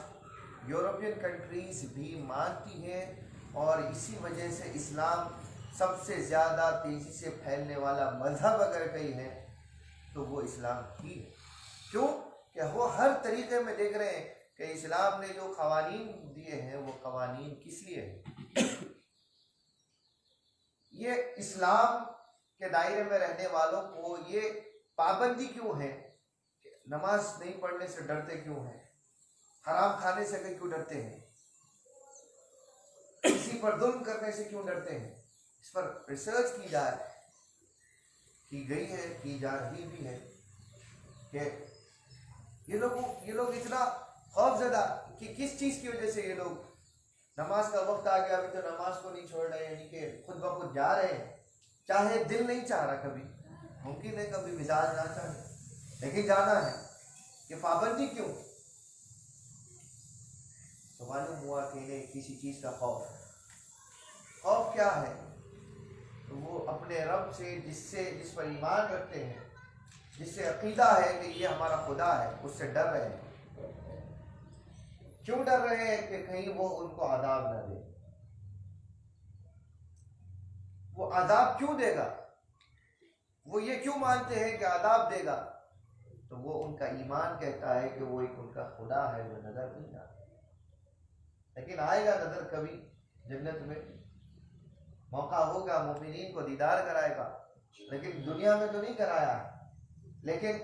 یورپین کنٹریز بھی مانتی ہیں، اور اسی وجہ سے اسلام سب سے زیادہ تیزی سے پھیلنے والا مذہب اگر کہیں ہے تو وہ اسلام ہی ہے۔ کیوں کہ وہ ہر طریقے میں دیکھ رہے ہیں کہ اسلام نے جو قوانین دیے ہیں وہ قوانین کس لیے ہیں؟ یہ اسلام کے دائرے میں رہنے والوں کو یہ پابندی کیوں ہے کہ نماز نہیں پڑھنے سے ڈرتے کیوں ہیں، حرام کھانے سے کیوں ڈرتے ہیں، کسی پر ظلم کرنے سے کیوں ڈرتے ہیں؟ اس پر ریسرچ کی گئی ہے، کی جا رہی بھی ہے کہ یہ لوگ اتنا خوف زدہ کہ کس چیز کی وجہ سے یہ لوگ نماز کا وقت آ گیا ابھی تو نماز کو نہیں چھوڑ رہے، یعنی کہ خود بخود جا رہے ہیں، چاہے دل نہیں چاہ رہا، کبھی ممکن ہے کبھی مزاج نہ چاہے لیکن جانا ہے، کہ پابندی کیوں؟ تو معلوم ہوا کہ انہیں کسی چیز کا خوف کیا ہے؟ تو وہ اپنے رب سے جس پر ایمان رکھتے ہیں، جس سے عقیدہ ہے کہ یہ ہمارا خدا ہے، اس سے ڈر رہے ہیں۔ کیوں ڈر رہے ہیں؟ کہ کہیں وہ ان کو عذاب نہ دے۔ وہ عذاب کیوں دے گا؟ وہ یہ کیوں مانتے ہیں کہ عذاب دے گا؟ تو وہ ان کا ایمان کہتا ہے کہ وہ ایک ان کا خدا ہے جو نظر نہیں آتا، لیکن آئے گا نظر کبھی جنت میں، موقع ہوگا، مومنین کو دیدار کرائے گا، لیکن دنیا میں تو نہیں کرایا ہے۔ لیکن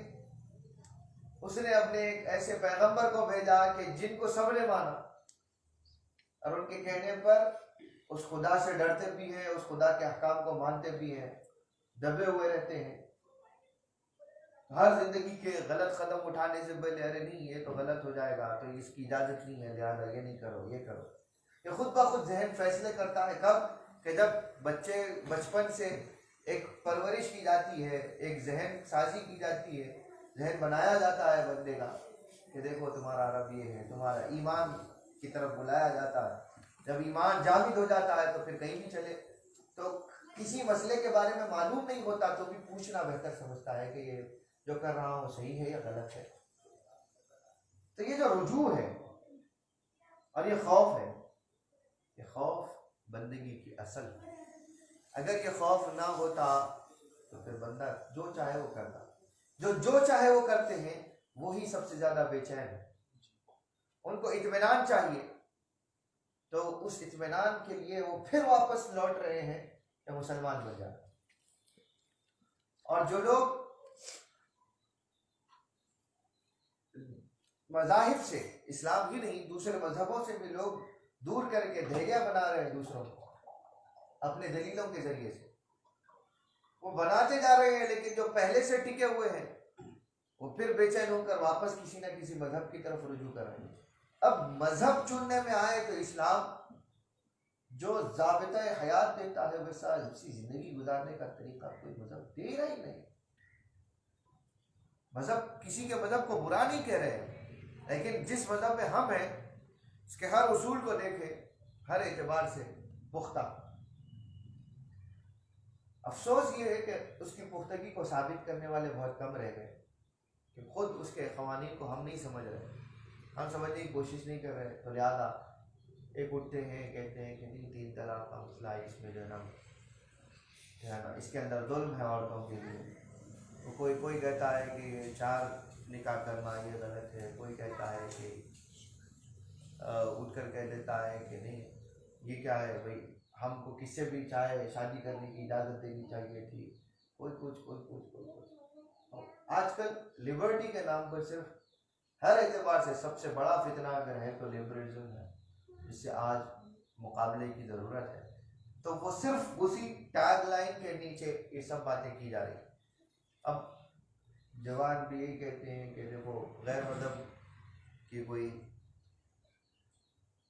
اس نے اپنے ایک ایسے پیغمبر کو بھیجا کہ جن کو سب نے مانا، اور ان کے کہنے پر اس خدا سے ڈرتے بھی ہیں، اس خدا کے احکام کو مانتے بھی ہیں، دبے ہوئے رہتے ہیں۔ ہر زندگی کے غلط قدم اٹھانے سے پہلے ارے نہیں یہ تو غلط ہو جائے گا، تو اس کی اجازت نہیں ہے، لہٰذا یہ نہیں کرو، یہ کرو۔ یہ خود بخود ذہن فیصلے کرتا ہے، کب؟ کہ جب بچے بچپن سے ایک پرورش کی جاتی ہے، ایک ذہن سازی کی جاتی ہے، ذہن بنایا جاتا ہے بندے کا کہ دیکھو تمہارا رب یہ ہے، تمہارا ایمان کی طرف بلایا جاتا ہے۔ جب ایمان جامد ہو جاتا ہے تو پھر کہیں بھی چلے، تو کسی مسئلے کے بارے میں معلوم نہیں ہوتا تو بھی پوچھنا بہتر سمجھتا ہے کہ یہ جو کر رہا ہوں صحیح ہے یا غلط ہے۔ تو یہ جو رجوع ہے اور یہ خوف ہے، یہ خوف بندگی کی اصل ہے۔ اگر یہ خوف نہ ہوتا تو پھر بندہ جو چاہے وہ کرتا، جو چاہے وہ کرتے ہیں وہی سب سے زیادہ بے چین ہے۔ ان کو اطمینان چاہیے، تو اس اطمینان کے لیے وہ پھر واپس لوٹ رہے ہیں کہ مسلمان بن جائے۔ اور جو لوگ مذاہب سے، اسلام ہی نہیں دوسرے مذہبوں سے بھی لوگ دور کر کے دھیریا بنا رہے ہیں دوسروں کو اپنے دلیلوں کے ذریعے سے، وہ بناتے جا رہے ہیں، لیکن جو پہلے سے ٹکے ہوئے ہیں وہ پھر بے چین ہو کر واپس کسی نہ کسی مذہب کی طرف رجوع کر رہے ہیں۔ اب مذہب چننے میں آئے تو اسلام جو ضابطۂ حیات دیتا ہے ویسا اسی زندگی گزارنے کا طریقہ کوئی مذہب دے رہا ہی نہیں۔ مذہب کسی کے مذہب کو برا نہیں کہہ رہے ہیں، لیکن جس مذہب میں ہم ہیں اس کے ہر اصول کو دیکھیں، ہر اعتبار سے پختہ۔ افسوس یہ ہے کہ اس کی پختگی کو ثابت کرنے والے بہت کم رہ گئے، کہ خود اس کے قوانین کو ہم نہیں سمجھ رہے، ہم سمجھنے کی کوشش نہیں کر رہے، تو لہٰذا ایک اٹھتے ہیں کہتے ہیں کہ نہیں 3 طلاق کا مسئلہ ہے، اس میں جو ہے نا اس کے اندر ظلم ہے عورتوں کے لیے۔ تو کوئی کہتا ہے کہ 4 نکاح کرنا یہ غلط ہے، کوئی کہتا ہے کہ اٹھ کر کہہ دیتا ہے کہ نہیں یہ کیا ہے بھائی، ہم کو کس سے بھی چاہے شادی کرنے کی اجازت دینی چاہیے تھی، کوئی کچھ۔ آج کل لبرٹی کے نام پر صرف ہر اعتبار سے سب سے بڑا فتنہ اگر ہے تو لبرلزم ہے، جس سے آج مقابلے کی ضرورت ہے۔ تو وہ صرف اسی ٹیگ لائن کے نیچے یہ سب باتیں کی جا رہی ہیں۔ اب جوان بھی یہی کہتے ہیں کہ دیکھو غیر مذہب کی کوئی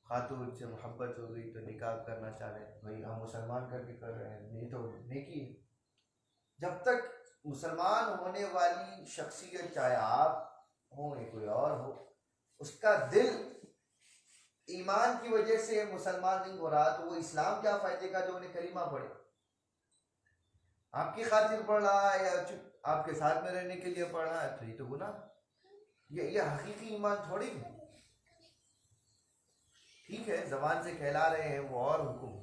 خاتون سے محبت ہو گئی تو نکاح کرنا چاہ رہے ہیں، بھائی ہم مسلمان کر کے کر رہے ہیں، نہیں تو نیکی ہے۔ جب تک مسلمان ہونے والی شخصیت، چاہے آپ ہوں یا کوئی اور ہو، اس کا دل ایمان کی وجہ سے مسلمان نہیں ہو رہا تو وہ اسلام کیا فائدے کا جو انہیں کلمہ پڑھے؟ آپ کی خاطر پڑھ رہا ہے یا آپ کے ساتھ میں رہنے کے لیے پڑھ رہا ہے، تو یہ تو گناہ، یہ حقیقی ایمان تھوڑی ہے۔ ٹھیک ہے زبان سے کہلا رہے ہیں وہ اور حکم،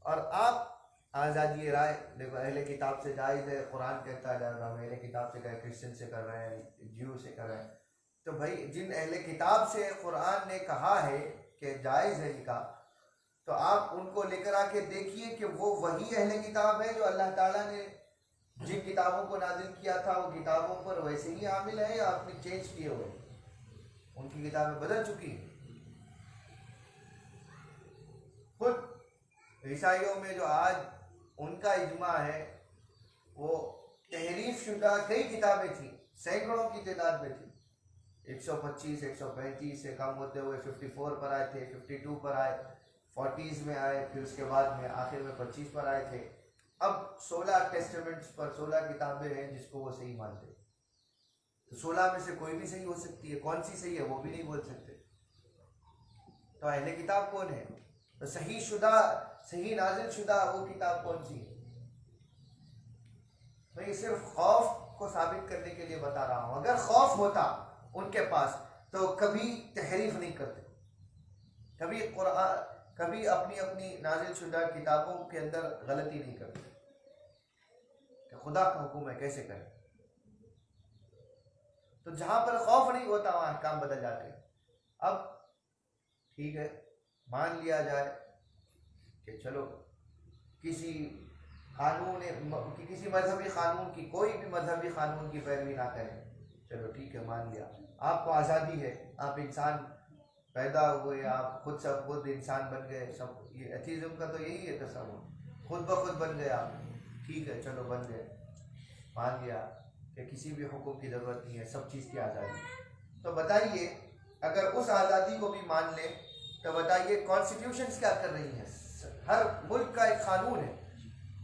اور آپ آزادی رائے، دیکھو اہل کتاب سے جائز ہے، قرآن کہتا ہے جائز، ہم اہل کتاب سے کہہ کرسچن سے کر رہے ہیں، جیو سے کر رہے ہیں، تو بھائی جن اہل کتاب سے قرآن نے کہا ہے کہ جائز ہے نکاح، تو آپ ان کو لے کر آ کے دیکھیے کہ وہ وہی اہل کتاب ہے جو اللہ تعالیٰ نے جن کتابوں کو نازل کیا تھا وہ کتابوں پر ویسے ہی عامل ہے، یا آپ نے چینج کیے ہوئے، ان کی کتابیں بدل چکی ہیں۔ خود عیسائیوں میں جو آج ان کا اجماع ہے، وہ تحریف شدہ کئی کتابیں تھیں، سینکڑوں کی تعداد میں تھی، 125 135 سے کم ہوتے ہوئے 54 پر آئے تھے، 52 پر آئے، 40s میں آئے، پھر اس کے بعد میں آخر میں 25 پر آئے تھے۔ اب 16 ٹیسٹمنٹس پر 16 کتابیں ہیں جس کو وہ صحیح مانتے ہیں، تو 16 میں سے کوئی بھی صحیح ہو سکتی ہے، کون سی صحیح ہے وہ بھی نہیں بول سکتے۔ تو اہل کتاب کون ہے؟ تو صحیح شدہ، صحیح نازل شدہ وہ کتاب کون سی ہے؟ میں یہ صرف خوف کو ثابت کرنے کے لیے بتا رہا ہوں۔ اگر خوف ہوتا ان کے پاس تو کبھی تحریف نہیں کرتے، کبھی قرآن، کبھی اپنی اپنی نازل شدہ کتابوں کے اندر غلطی نہیں کرتے کہ خدا کا حکم ہے کیسے کریں۔ تو جہاں پر خوف نہیں ہوتا وہاں احکام بدل جاتے ہیں۔ اب ٹھیک ہے، مان لیا جائے کہ چلو کسی قانون، کسی مذہبی قانون کی، کوئی بھی مذہبی قانون کی پیروی نہ کریں، چلو ٹھیک ہے، مان لیا، آپ کو آزادی ہے، آپ انسان پیدا ہوئے، آپ خود سے خود انسان بن گئے، سب یہ ایتھیزم کا تو یہی ہے تصور، خود بخود بن گئے آپ، ٹھیک ہے چلو بن گئے، مان لیا کہ کسی بھی حکم کی ضرورت نہیں ہے، سب چیز کی آزادی۔ تو بتائیے اگر اس آزادی کو بھی مان لیں تو بتائیے کانسٹیٹیوشنز کیا کر رہی ہیں؟ ہر ملک کا ایک قانون ہے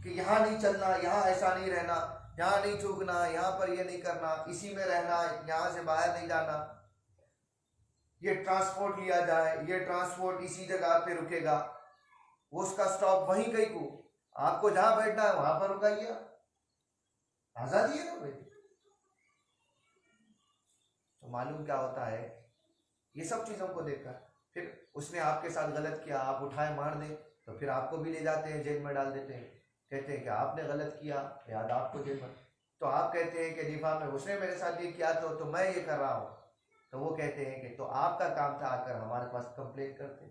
کہ یہاں نہیں چلنا، یہاں ایسا نہیں رہنا، یہاں نہیں تھوکنا، یہاں پر یہ نہیں کرنا، اسی میں رہنا، یہاں سے باہر نہیں جانا، یہ ٹرانسپورٹ لیا جائے، یہ ٹرانسپورٹ اسی جگہ پہ رکے گا، وہ اس کا سٹاپ وہیں کہیں کو، آپ کو جہاں بیٹھنا ہے وہاں پر رکائیے، آزادی ہے نا بھائی۔ تو معلوم کیا ہوتا ہے، یہ سب چیزوں کو دیکھ کر پھر اس نے آپ کے ساتھ غلط کیا، آپ اٹھائے مار دیں تو پھر آپ کو بھی لے جاتے ہیں، جیل میں ڈال دیتے ہیں، کہتے ہیں کہ آپ نے غلط کیا، یاد آپ کو جیل میں، تو آپ کہتے ہیں کہ دفاع میں اس نے میرے ساتھ یہ کیا تو میں یہ کر رہا ہوں، تو وہ کہتے ہیں کہ تو آپ کا کام تھا آ کر ہمارے پاس کمپلین کرتے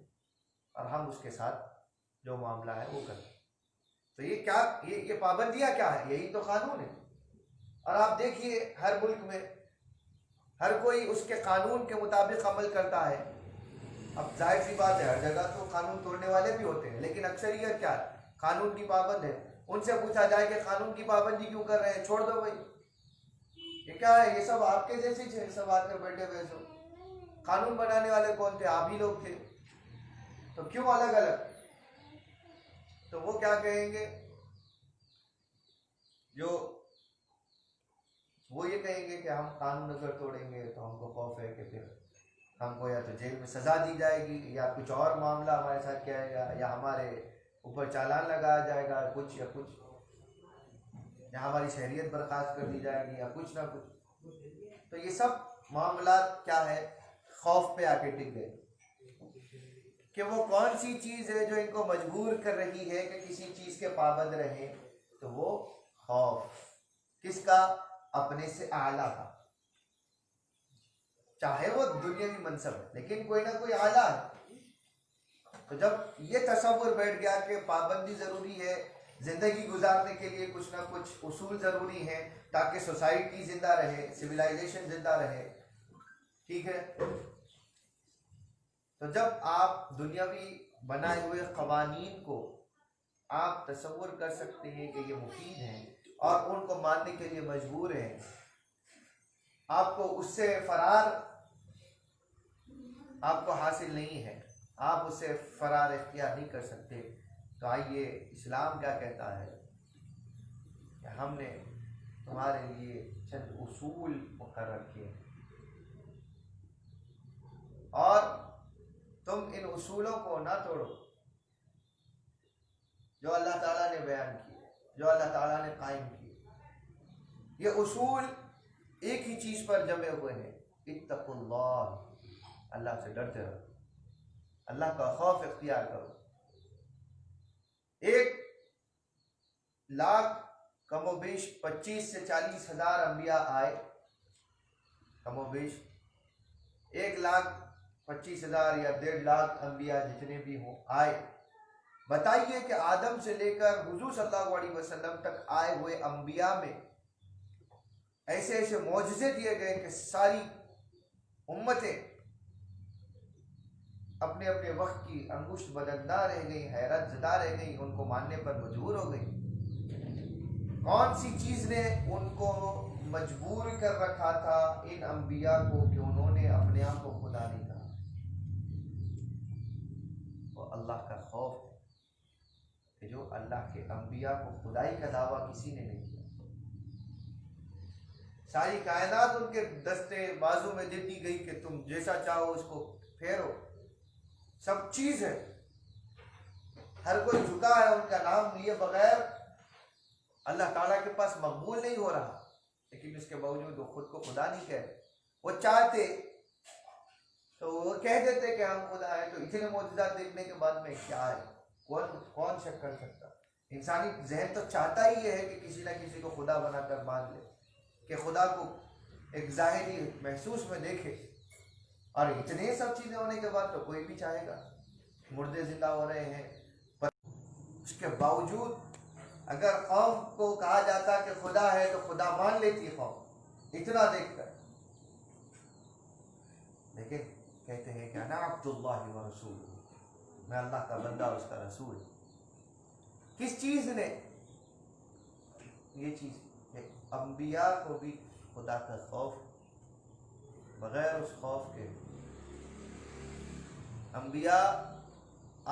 اور ہم اس کے ساتھ جو معاملہ ہے وہ کرتے۔ تو یہ کیا، یہ پابندیاں کیا ہے؟ یہی تو قانون ہے۔ اور آپ دیکھیے ہر ملک میں ہر کوئی اس کے قانون کے مطابق عمل کرتا ہے۔ اب ظاہر سی بات ہے ہر جگہ تو قانون توڑنے والے بھی ہوتے ہیں، لیکن اکثریت کیا ہے؟ قانون کی پابند ہے۔ ان سے پوچھا جائے کہ قانون کی پابندی کیوں کر رہے ہیں، چھوڑ دو بھائی، یہ کیا ہے، یہ سب آپ کے جیسے تھے، سب آ کر بیٹھے ہوئے، سب قانون بنانے والے کون تھے؟ آپ ہی لوگ تھے، تو کیوں الگ الگ؟ تو وہ کیا کہیں گے، جو وہ یہ کہیں گے کہ ہم قانون اگر توڑیں گے تو ہم کو خوف ہے کہ پھر ہم کو یا تو جیل میں سزا دی جائے گی، یا کچھ اور معاملہ ہمارے ساتھ کیا ہے گا، یا ہمارے اوپر چالان لگایا جائے گا کچھ، یا کچھ، یا ہماری شہریت برخاست کر دی جائے گی، یا کچھ نہ کچھ۔ تو یہ سب معاملات کیا ہے، خوف پہ آ کے ٹک گئے کہ وہ کون سی چیز ہے جو ان کو مجبور کر رہی ہے کہ کسی چیز کے پابند رہیں، تو وہ خوف کس کا؟ اپنے سے اعلیٰ کا، چاہے وہ دنیاوی منصب ہے لیکن کوئی نہ کوئی اعلیٰ ہے۔ تو جب یہ تصور بیٹھ گیا کہ پابندی ضروری ہے، زندگی گزارنے کے لیے کچھ نہ کچھ اصول ضروری ہیں تاکہ سوسائٹی زندہ رہے، سویلائزیشن زندہ رہے، ٹھیک ہے، تو جب آپ دنیاوی بنائے ہوئے قوانین کو آپ تصور کر سکتے ہیں کہ یہ مفید ہیں اور ان کو ماننے کے لیے مجبور ہیں، آپ کو اس سے فرار آپ کو حاصل نہیں ہے، آپ اس سے فرار اختیار نہیں کر سکتے، تو آئیے اسلام کیا کہتا ہے کہ ہم نے تمہارے لیے چند اصول مقرر کیے اور تم ان اصولوں کو نہ توڑو جو اللہ تعالیٰ نے بیان کیے، جو اللہ تعالیٰ نے قائم کیے۔ یہ اصول ایک ہی چیز پر جمے ہوئے ہیں، اتقوا اللہ، اللہ سے ڈرتے رہو، اللہ کا خوف اختیار کرو۔ 1,00,000 کم و بیش 25 سے 40 ہزار انبیاء آئے، کم و بیش 1,25,000 یا 1.5 لاکھ انبیاء جتنے بھی ہوں آئے. بتائیے کہ آدم سے لے کر حضور صلی اللہ علیہ وسلم تک آئے ہوئے انبیاء میں ایسے ایسے معجزے دیے گئے کہ ساری امتیں اپنے اپنے وقت کی انگشت بدندہ رہ گئی، حیرت زدہ رہ گئی، ان کو ماننے پر مجبور ہو گئی. کون سی چیز نے ان کو مجبور کر رکھا تھا ان انبیاء کو کہ انہوں نے اپنے آپ کو خدا نہیں کہا؟ وہ اللہ کا خوف ہے کہ جو اللہ کے انبیاء کو خدائی کا دعویٰ کسی نے نہیں کیا. ساری کائنات ان کے دستے بازو میں دے دی گئی کہ تم جیسا چاہو اس کو پھیرو، سب چیز ہے، ہر کوئی جھکا ہے ان کا نام لیے بغیر. اللہ تعالیٰ کے پاس مقبول نہیں ہو رہا، لیکن اس کے باوجود وہ خود کو خدا نہیں کہتے. وہ چاہتے تو وہ کہہ دیتے کہ ہم خدا ہیں. تو اتنے معجزات دیکھنے کے بعد میں کیا ہے، کون شک کر سکتا؟ انسانی ذہن تو چاہتا ہی یہ ہے کہ کسی نہ کسی کو خدا بنا کر مان لے، کہ خدا کو ایک ظاہری محسوس میں دیکھے. اور اتنے سب چیزیں ہونے کے بعد تو کوئی بھی چاہے گا. مردے زندہ ہو رہے ہیں، پر اس کے باوجود اگر قوم کو کہا جاتا کہ خدا ہے تو خدا مان لیتی قوم اتنا دیکھ کر. لیکن کہتے ہیں کہ انا عبد اللہ و رسول، میں اللہ کا بندہ اور اس کا رسول. کس چیز نے یہ چیز کہ انبیاء کو بھی خدا کا خوف، بغیر اس خوف کے انبیاء،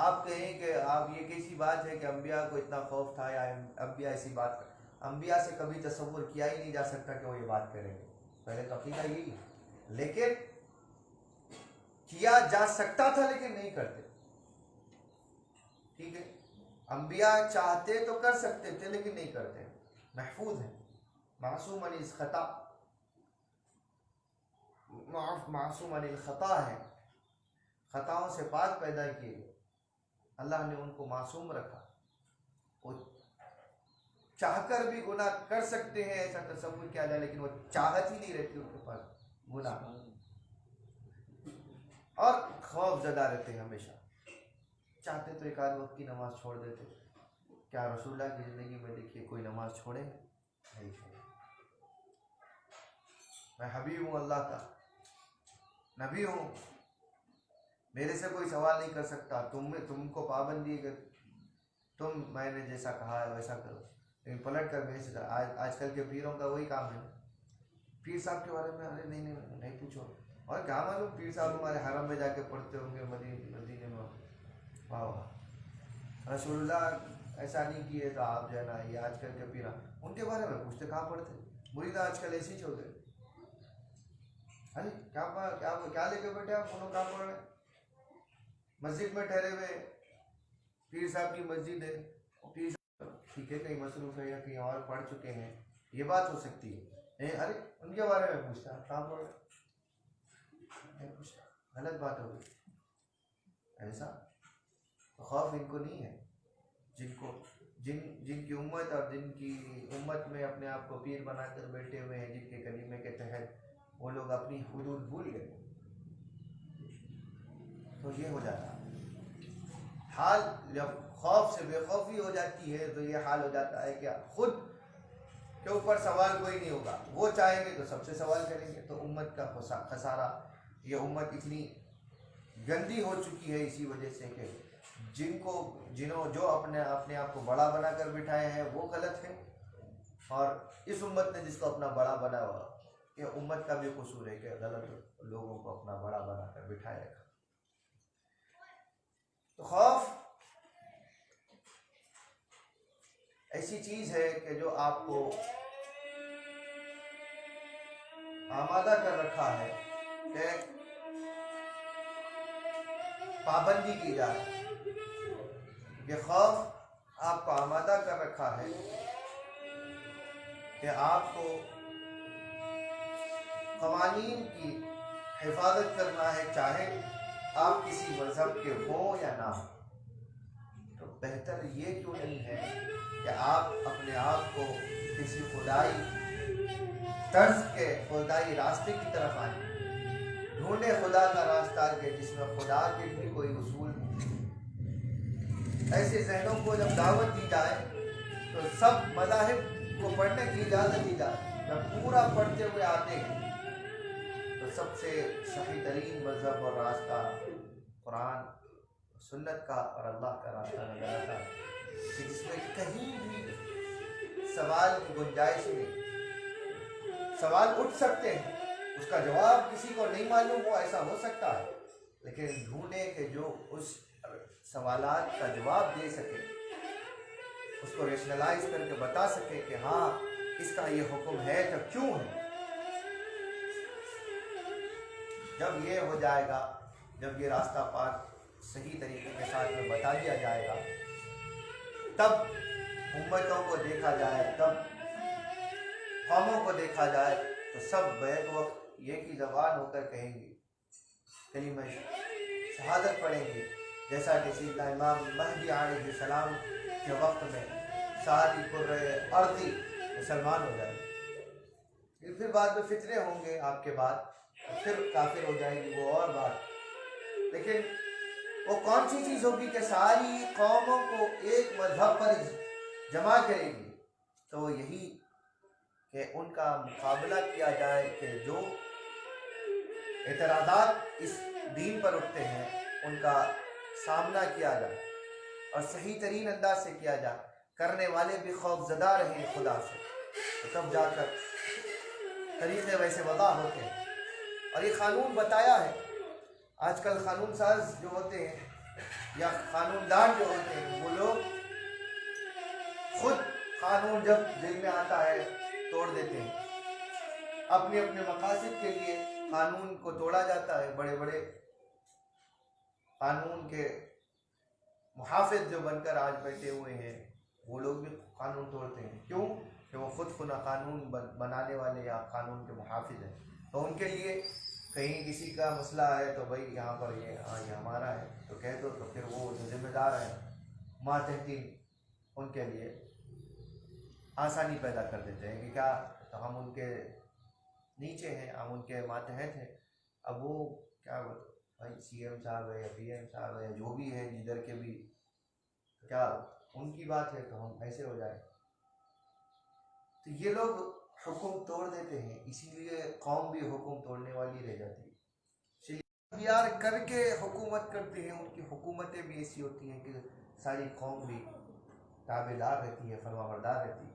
آپ کہیں کہ آپ یہ کیسی بات ہے کہ انبیاء کو اتنا خوف تھا، یا انبیاء ایسی بات کر، انبیاء سے کبھی تصور کیا ہی نہیں جا سکتا کہ وہ یہ بات کریں گے. پہلے تو عقیدہ یہی ہے، لیکن کیا جا سکتا تھا لیکن نہیں کرتے. ٹھیک ہے، انبیاء چاہتے تو کر سکتے تھے لیکن نہیں کرتے. محفوظ ہیں، معصوم عن الخطا، معصوم عن الخطا ہے، خطاؤں سے پاک پیدا کیے گئے. اللہ نے ان کو معصوم رکھا. وہ چاہ کر بھی گناہ کر سکتے ہیں ایسا تصور کیا جائے، لیکن وہ چاہت ہی نہیں رہتی ان کے پاس گناہ، اور خوف زدہ رہتے ہیں ہمیشہ. چاہتے تو ایک آدھ وقت کی نماز چھوڑ دیتے. کیا رسول اللہ کی زندگی میں دیکھیے کوئی نماز چھوڑے؟ نہیں چھوڑے. میں حبیب ہوں، اللہ کا نبی ہوں، میرے سے کوئی سوال نہیں کر سکتا. تم کو پابندی ہے کہ میں نے جیسا کہا ہے ویسا کرو. لیکن پلٹ کر میرے سے آج کل کے پیروں کا وہی کام ہے. پیر صاحب کے بارے میں ارے نہیں پوچھو. اور کیا معلوم پیر صاحب ہمارے حرم میں جا کے پڑھتے ہوں گے مدینے میں. واہ واہ، رسول اللہ ایسا نہیں کیے تو آپ جو ہے نا یہ آج کل کے پیرا ان کے بارے میں پوچھتے کہاں پڑھتے. مرید آج کل ایسے ہی چھوڑ گئے. ارے کیا لے کے بیٹھے آپ دونوں، کہاں پڑھ رہے؟ مسجد میں ٹھہرے ہوئے، پیر صاحب کی مسجد ہے، پیر صاحب ٹھیک ہے کہیں مصروف ہے یا کہیں اور پڑھ چکے ہیں، یہ بات ہو سکتی ہے. ارے ان کے بارے میں پوچھتا کہاں پڑھ رہے؟ غلط بات ہو گئی. ایسا خوف ان کو نہیں ہے. جن کی امت اور جن کی امت میں اپنے آپ کو پیر بنا کر بیٹھے ہوئے ہیں، جن کے کلمے کے تحت وہ لوگ اپنی حدود بھول گئے، تو یہ ہو جاتا ہے حال. جب خوف سے بے خوفی ہو جاتی ہے تو یہ حال ہو جاتا ہے کہ خود کے اوپر سوال کوئی نہیں ہوگا. وہ چاہیں گے تو سب سے سوال کریں گے. تو امت کا خسارہ، یہ امت اتنی گندی ہو چکی ہے اسی وجہ سے کہ جو اپنے آپ کو بڑا بنا کر بٹھائے ہیں وہ غلط ہے، اور اس امت نے جس کو اپنا بڑا بنا ہوا، یہ امت کا بھی قصور ہے کہ غلط لوگوں کو اپنا بڑا بنا کر بٹھائے رکھا. تو خوف ایسی چیز ہے کہ جو آپ کو آمادہ کر رکھا ہے کہ پابندی کی جائے. یہ خوف آپ کو آمادہ کر رکھا ہے کہ آپ کو قوانین کی حفاظت کرنا ہے، چاہے آپ کسی مذہب کے ہوں یا نہ ہوں. تو بہتر یہ کیوں نہیں ہے کہ آپ اپنے آپ کو کسی خدائی طرز کے خدائی راستے کی طرف آئیں، ڈھونڈے خدا کا راستہ کہ جس میں خدا کے بھی کوئی اصول ہو۔ ایسے ذہنوں کو جب دعوت دی جائے تو سب مذاہب کو پڑھنے کی اجازت دی جائے، جب پورا پڑھتے ہوئے آتے ہیں تو سب سے صحیح ترین مذہب اور راستہ قرآن سنت کا اور اللہ کا راستہ نظر آتا ہے کہ جس میں کہیں بھی سوال کی گنجائش نہیں۔ سوال اٹھ سکتے ہیں، اس کا جواب کسی کو نہیں معلوم ہو، ایسا ہو سکتا ہے، لیکن ڈھونڈے کہ جو اس سوالات کا جواب دے سکے، اس کو ریشنلائز کر کے بتا سکے کہ ہاں اس کا یہ حکم ہے تو کیوں ہے۔ جب یہ ہو جائے گا، جب یہ راستہ پاک صحیح طریقے کے ساتھ میں بتا دیا جائے گا، تب امتوں کو دیکھا جائے، تب قوموں کو دیکھا جائے تو سب بیک وقت یہ کی زبان ہو کر کہیں گے، کلمہ شہادت پڑھیں گے، جیسا کہ سیدنا امام مہدی علیہ السلام کے وقت میں ساری قرۂ ارضی مسلمان ہو جائے گی۔ پھر بعد میں فتنے ہوں گے آپ کے بعد، پھر کافر ہو جائیں گی، وہ اور بات، لیکن وہ کون سی چیز ہوگی کہ ساری قوموں کو ایک مذہب پر جمع کرے گی؟ تو یہی کہ ان کا مقابلہ کیا جائے، کہ جو اعتراضات اس دین پر اٹھتے ہیں ان کا سامنا کیا جائے اور صحیح ترین انداز سے کیا جائے، کرنے والے بھی خوف زدہ رہیں خدا سے، تو تب جا کر طریقے ویسے وضع ہوتے ہیں۔ اور یہ قانون بتایا ہے، آج کل قانون ساز جو ہوتے ہیں یا قانون دان جو ہوتے ہیں، وہ لوگ خود قانون جب دل میں آتا ہے توڑ دیتے ہیں، اپنے اپنے مقاصد کے لیے قانون کو توڑا جاتا ہے۔ بڑے بڑے قانون کے محافظ جو بن کر آج بیٹھے ہوئے ہیں وہ لوگ بھی قانون توڑتے ہیں، کیوں کہ وہ خود قانون بنانے والے یا قانون کے محافظ ہیں۔ تو ان کے لیے کہیں کسی کا مسئلہ ہے تو بھائی یہاں پر یہ ہمارا ہے تو کہہ دو، تو پھر وہ جو ذمہ دار ہیں ماتحتین ان کے لیے آسانی پیدا کر دیتے ہیں کہ کیا تو ہم ان کے نیچے ہیں، ہم ان کے ماتحت ہیں، اب وہ کیا بھائی سی ایم صاحب ہے یا پی ایم صاحب ہے، جو بھی ہے جدھر کے بھی، کیا ان کی بات ہے تو ہم ایسے ہو جائیں۔ تو یہ لوگ حکم توڑ دیتے ہیں، اسی لیے قوم بھی حکم توڑنے والی رہ جاتی ہے۔ اختیار کر کے حکومت کرتے ہیں، ان کی حکومتیں بھی ایسی ہوتی ہیں کہ ساری قوم بھی تابعدار رہتی ہے، فرما بردار رہتی ہے۔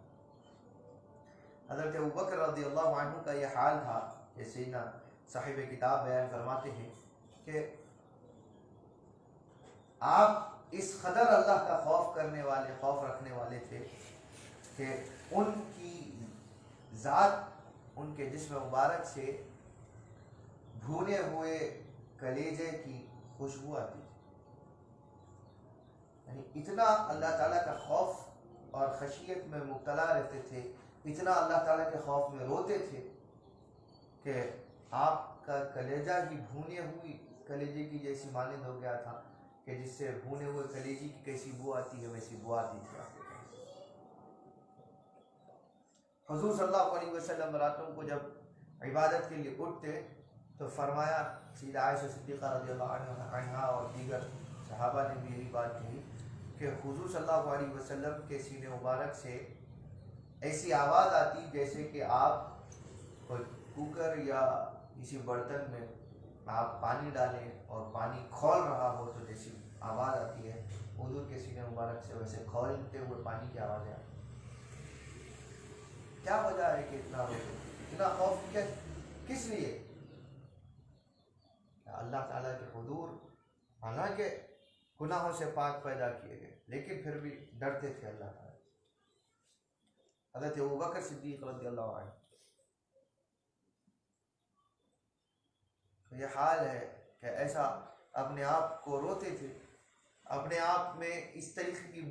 حضرت ابوبکر رضی اللہ عنہ کا یہ حال تھا کہ سیدنا صاحب کتاب بیان فرماتے ہیں کہ آپ اس قدر اللہ کا خوف رکھنے والے تھے کہ ان کی ذات، ان کے جسم مبارک سے بھونے ہوئے کلیجے کی خوشبو آتی تھی، یعنی اتنا اللہ تعالیٰ کا خوف اور خشیت میں مبتلا رہتے تھے، اتنا اللہ تعالیٰ کے خوف میں روتے تھے کہ آپ کا کلیجہ ہی بھونے ہوئی کلیجے کی جیسی مانند ہو گیا تھا کہ جس سے بھونے ہوئے کلیجے کی کیسی بو آتی ہے ویسی بو آتی تھی آپ کے پاس۔ حضور صلی اللہ علیہ وسلم راتوں کو جب عبادت کے لیے اٹھتے تو فرمایا، سیدہ عائشہ صدیقہ رضی اللہ عنہا اور دیگر صحابہ نے بھی یہی بات کہی کہ حضور صلی اللہ علیہ وسلم کے سینے مبارک سے ایسی آواز آتی جیسے کہ آپ کوئی کوکر یا کسی برتن میں آپ پانی ڈالیں اور پانی کھول رہا ہو تو جیسی آواز آتی ہے، حضور کے سینے مبارک سے ویسے کھولتے ہوئے پانی کی آوازیں آتی۔ کیا وجہ ہے کہ اتنا روتے، اتنا خوف کس لیے؟ اللہ تعالیٰ کے حضور حالانکہ گناہوں سے پاک پیدا کیے گئے لیکن پھر بھی ڈرتے تھے اللہ تعالیٰ۔ حضرت ابوبکر صدیق رضی اللہ عنہ یہ حال ہے کہ ایسا اپنے آپ کو روتے تھے، اپنے آپ میں اس طریقے کی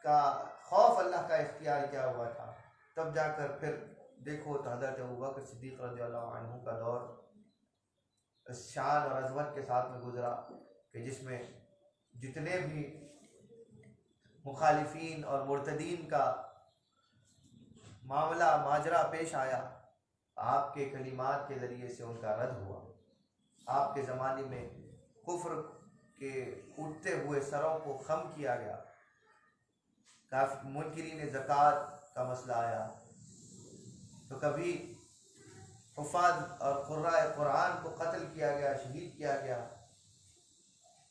کا خوف اللہ کا اختیار کیا ہوا تھا، تب جا کر پھر دیکھو تو حضرت ابوبکر صدیق رضی اللہ عنہ کا دور اس شان اور عظمت کے ساتھ میں گزرا کہ جس میں جتنے بھی مخالفین اور مرتدین کا معاملہ ماجرا پیش آیا، آپ کے کلمات کے ذریعے سے ان کا رد ہوا، آپ کے زمانے میں کفر کے اٹھتے ہوئے سروں کو خم کیا گیا، کافی منکرین زکوٰۃ کا مسئلہ آیا، تو کبھی حفاظ اور قرائے قرآن کو قتل کیا گیا، شہید کیا گیا،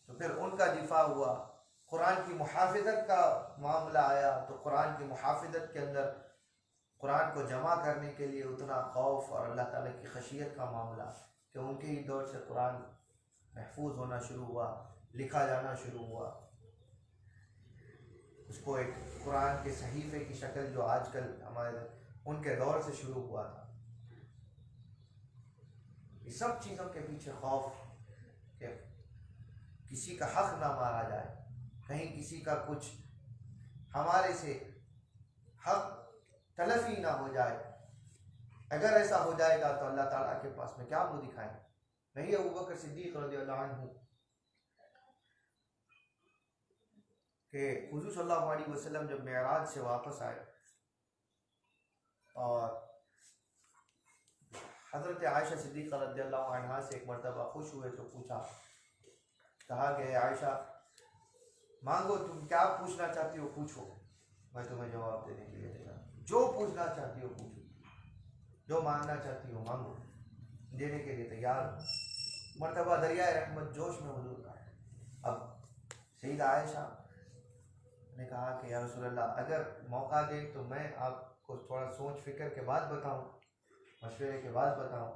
تو پھر ان کا دفاع ہوا۔ قرآن کی محافظت کا معاملہ آیا تو قرآن کی محافظت کے اندر قرآن کو جمع کرنے کے لیے اتنا خوف اور اللہ تعالیٰ کی خشیت کا معاملہ کہ ان کے ہی دور سے قرآن محفوظ ہونا شروع ہوا، لکھا جانا شروع ہوا، اس کو ایک قرآن کے صحیفے کی شکل جو آج کل ہمارے ان کے دور سے شروع ہوا تھا۔ یہ سب چیزوں کے پیچھے خوف کہ کسی کا حق نہ مارا جائے، کہیں کسی کا کچھ ہمارے سے حق تلفی نہ ہو جائے۔ اگر ایسا ہو جائے گا تو اللہ تعالیٰ کے پاس میں کیا منہ دکھائیں؟ نہیں ابوبکر صدیق رضی اللہ عنہ کہ حضور صلی اللہ علیہ وسلم جب معراج سے واپس آئے اور حضرت عائشہ صدیقہ رضی اللہ عنہا سے ایک مرتبہ خوش ہوئے تو پوچھا، کہا کہ اے عائشہ مانگو، تم کیا پوچھنا چاہتی ہو پوچھو، میں تمہیں جواب دینے کے لیے تیار ہوں۔ جو پوچھنا چاہتی ہو پوچھو، جو مانگنا چاہتی ہو مانگو، دینے کے لیے تیار ہوں۔ مرتبہ دریائے رحمت جوش میں حضور کا ہے۔ اب سیدہ عائشہ نے کہا کہ یا رسول اللہ اگر موقع دیں تو میں آپ کو تھوڑا سوچ فکر کے بعد بتاؤں، مشورے کے بعد بتاؤں۔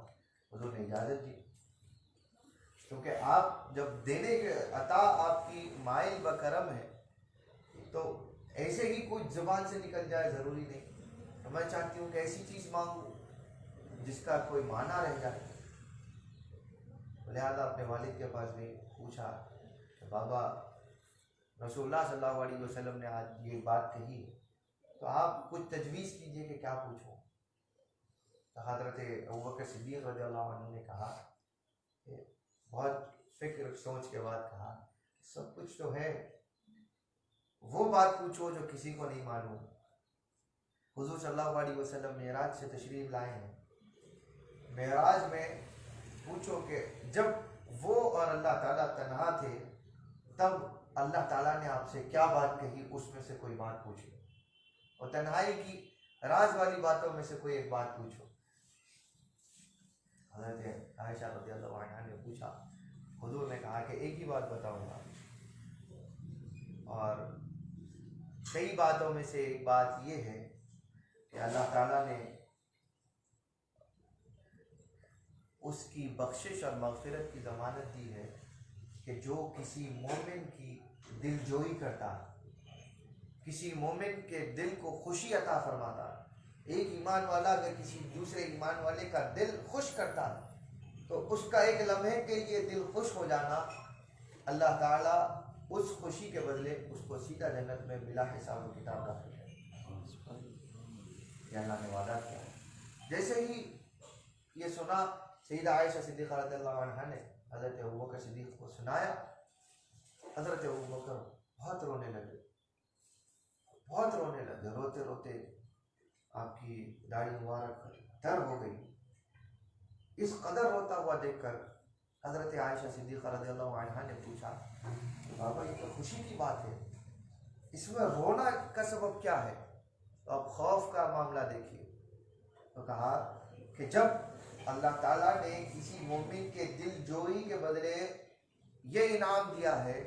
حضور نے اجازت دی، کیونکہ آپ جب دینے کے عطا آپ کی مائل بکرم ہے تو ایسے ہی کچھ زبان سے نکل جائے ضروری نہیں، تو میں چاہتی ہوں کہ ایسی چیز مانگوں جس کا کوئی معنی رہ جائے۔ لہذا اپنے والد کے پاس بھی پوچھا کہ بابا رسول اللہ صلی اللہ علیہ وسلم نے آج یہ بات کہی تو آپ کچھ تجویز کیجئے کہ کیا پوچھوں۔ تو حضرت ابوبکر صدیق رضی اللہ عنہ نے کہا کہ بہت فکر سوچ کے بعد کہا سب کچھ تو ہے، وہ بات پوچھو جو کسی کو نہیں معلوم۔ حضور صلی اللہ علیہ وسلم معراج سے تشریف لائے ہیں، معراج میں پوچھو کہ جب وہ اور اللہ تعالیٰ تنہا تھے تب اللہ تعالیٰ نے آپ سے کیا بات کہی، اس میں سے کوئی بات پوچھو، اور تنہائی کی راز والی باتوں میں سے کوئی ایک بات پوچھو۔ حضرت عائشہ رضی اللہ عنہا نے پوچھا، حضور نے کہا کہ ایک ہی بات بتاؤں گا، اور کئی باتوں میں سے ایک بات یہ ہے کہ اللہ تعالیٰ نے اس کی بخشش اور مغفرت کی ضمانت دی ہے کہ جو کسی مومن کی دل جوئی کرتا ہے، کسی مومن کے دل کو خوشی عطا فرماتا ہے، ایک ایمان والا اگر کسی دوسرے ایمان والے کا دل خوش کرتا ہے تو اس کا ایک لمحے کے لیے دل خوش ہو جانا، اللہ تعالیٰ اس خوشی کے بدلے اس کو سیدھا جنت میں بلا حساب و کتاب داخل کرے۔ یہ اللہ نے وعدہ کیا ہے۔ جیسے ہی یہ سنا سیدہ عائشہ صدیقہ رضی اللہ عنہا نے حضرت ابوبکر صدیق کو سنایا، حضرت ابوبکر بہت رونے لگے، بہت رونے لگے، روتے روتے آپ کی داڑھی مبارک تر ہو گئی۔ اس قدر روتا ہوا دیکھ کر حضرت عائشہ صدیقہ رضی اللہ عنہا نے پوچھا بابا یہ تو خوشی کی بات ہے، اس میں رونا کا سبب کیا ہے؟ تو اب خوف کا معاملہ دیکھیے۔ تو کہا کہ جب اللہ تعالیٰ نے کسی مومن کے دل جوئی کے بدلے یہ انعام دیا ہے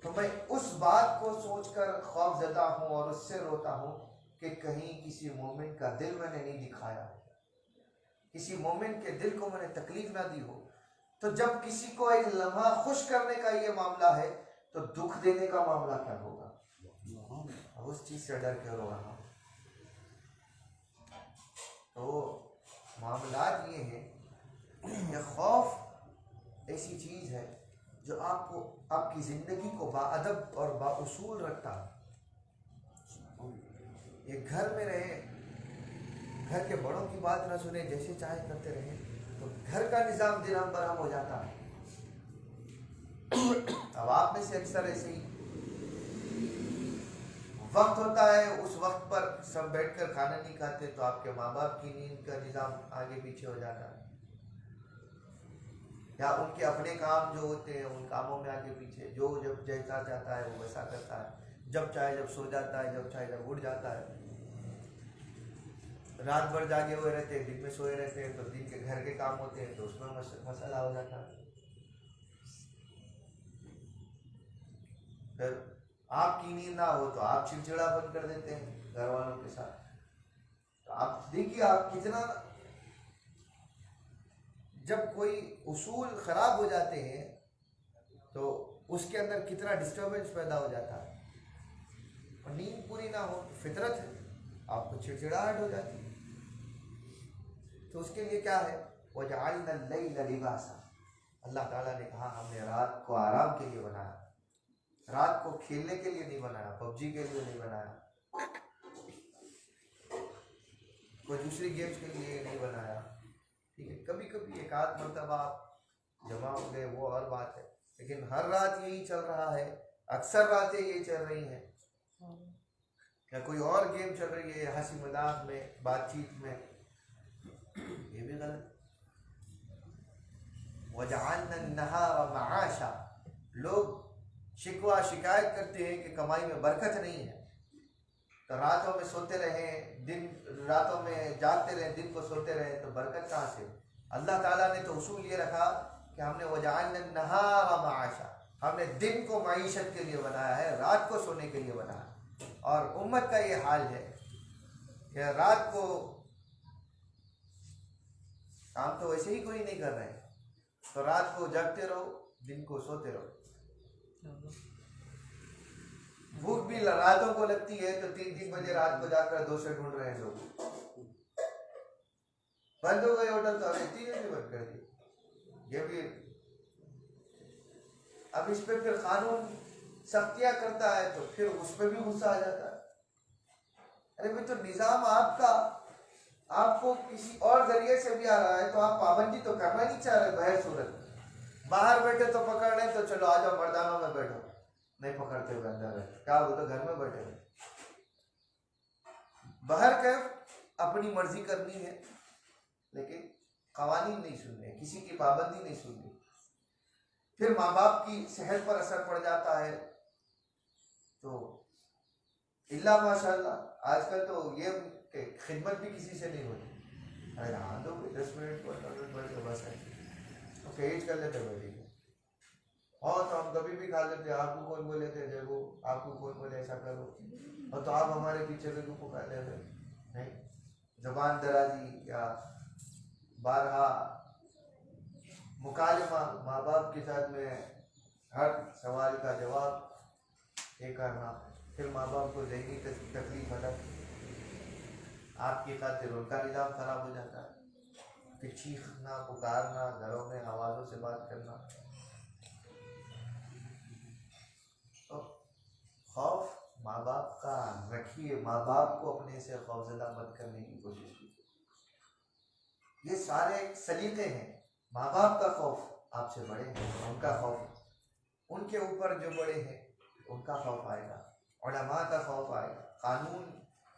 تو میں اس بات کو سوچ کر خوف زدہ ہوں اور اس سے روتا ہوں کہ کہیں کسی مومن کا دل میں نے نہیں دکھایا، کسی مومن کے دل کو میں نے تکلیف نہ دی ہو۔ تو جب کسی کو ایک لمحہ خوش کرنے کا یہ معاملہ ہے تو دکھ دینے کا معاملہ کیا ہوگا؟ اس چیز سے ڈر کے رو رہا ہوں۔ تو معاملات یہ ہیں کہ خوف ایسی چیز ہے جو آپ کو آپ کی زندگی کو باادب اور بااصول رکھتا ہے۔ یہ گھر میں رہے، گھر کے بڑوں کی بات نہ سنے، جیسے چاہے کرتے رہے تو گھر کا نظام درہم برہم ہو جاتا ہے۔ اب آپ میں سے اکثر ایسے ہی وقت ہوتا ہے، اس وقت پر سب بیٹھ کر کھانا نہیں کھاتے تو آپ کے ماں باپ کی نیند کا نظام آگے پیچھے ہو جاتا ہے۔ یا ان کے اپنے کام جو ہوتے ہیں ان کاموں میں آگے پیچھے، جو جب جیسا چاہتا ہے وہ ویسا کرتا ہے، جب چاہے جب سو جاتا ہے، جب چاہے جب اٹھ جاتا ہے، رات بھر جاگے ہوئے رہتے ہیں، دن میں سوئے رہتے ہیں، تو دن کے گھر کے کام ہوتے ہیں تو اس میں مسئلہ ہو جاتا ہے۔ پھر آپ کی نیند نہ ہو تو آپ چڑچڑا بن کر دیتے ہیں گھر والوں کے ساتھ۔ تو آپ دیکھیے آپ کتنا، جب کوئی اصول خراب ہو جاتے ہیں تو اس کے اندر کتنا ڈسٹربنس پیدا ہو جاتا ہے، اور نیند پوری نہ ہو تو فطرت ہے آپ کو چڑچڑاہٹ ہو جاتی ہے۔ تو اس کے لیے کیا ہے، وَجَعَلْنَا اللَّيْلَ لِبَاسًا، اللہ تعالیٰ نے کہا ہم نے رات کو آرام کے لیے بنایا، رات کو کھیلنے کے لیے نہیں بنایا، پب جی کے لیے نہیں بنایا، کوئی دوسری گیمز کے لیے نہیں بنایا۔ ٹھیک ہے، کبھی کبھی ایک آدھ مرتبہ آپ جمع ہو گئے وہ اور بات ہے، لیکن ہر رات یہی چل رہا ہے، اکثر راتیں یہ چل رہی ہیں، یا کوئی اور گیم چل رہی ہے ہنسی مذاق میں، بات چیت میں، یہ بھی غلط۔ وَجَعَلْنَا النَّهَارَ مَعَاشًا، لوگ شکوہ شکایت کرتے ہیں کہ کمائی میں برکت نہیں ہے، تو راتوں میں سوتے رہیں، راتوں میں جاگتے رہیں، دن کو سوتے رہیں، تو برکت کہاں سے؟ اللہ تعالیٰ نے تو اصول یہ رکھا کہ ہم نے وَجَعَلْنَا النَّهَارَ مَعَاشًا، ہم نے دن کو معیشت کے لیے بنایا ہے، رات کو سونے کے لیے بنایا ہے۔ اور امت کا یہ حال ہے کہ رات کو کام تو ویسے ہی کوئی نہیں کر رہے، تو رات کو جاگتے رہو، دن کو سوتے رہو۔ بھوک بھی راتوں کو لگتی ہے تو 3 بجے رات کو جا کر دوسرے ڈھونڈ رہے ہیں لوگ، بند ہو گئے ہوٹل تو ابھی 3 بجے بند کر دیے، یہ بھی۔ اب اس پہ پھر قانون سختیاں کرتا ہے تو پھر اس پہ بھی غصہ آ جاتا ہے، ارے بھائی تو نظام آپ کا آپ کو کسی اور ذریعے سے بھی آ رہا ہے تو آپ پابندی تو کرنا نہیں چاہ رہے، بہر صورت باہر بیٹھے تو پکڑ رہے تو چلو آ جاؤ مردانوں میں بیٹھو، نہیں پکڑتے ہوئے اندر بیٹھے، کیا بولتے گھر میں بیٹھے ہوئے، باہر کیف اپنی مرضی کرنی ہے، لیکن قوانین نہیں سننے، کسی کی پابندی نہیں سننی۔ پھر ماں باپ کی صحت پر اثر پڑ جاتا ہے، تو اللہ ماشاء اللہ آج کل تو یہ کہ خدمت بھی کسی سے نہیں ہوتی، ارے ہاں دو 10 منٹ 15 منٹ بیٹھ کے بس ہے، اوکے ایج کر لیتے بیٹھے گے، اور تو ہم کبھی بھی کھا لیتے، آپ کو کون بولے تھے دیکھو، آپ کو کون بولے ایسا کرو، اور تو آپ ہمارے پیچھے سے کیوں پکار لے رہے؟ نہیں، زبان درازی یا بارہا مکالمہ ماں باپ کے ساتھ میں ہر سوال کا جواب یہ کرنا، پھر ماں باپ کو ذہنی تکلیف الگ، آپ کی خاطر ان کا نظام خراب ہو جاتا ہے، پھر چیخنا پکارنا، گھروں میں آوازوں سے بات کرنا۔ تو خوف ماں باپ کا رکھیے، ماں باپ کو اپنے سے خوفزدہ مت کرنے کی کوشش کیجیے۔ یہ سارے سلیقے ہیں، ماں باپ کا خوف آپ سے بڑے ہیں، ان کا خوف ان کے اوپر جو بڑے ہیں ان کا خوف آئے گا، علماء کا خوف آئے گا، قانون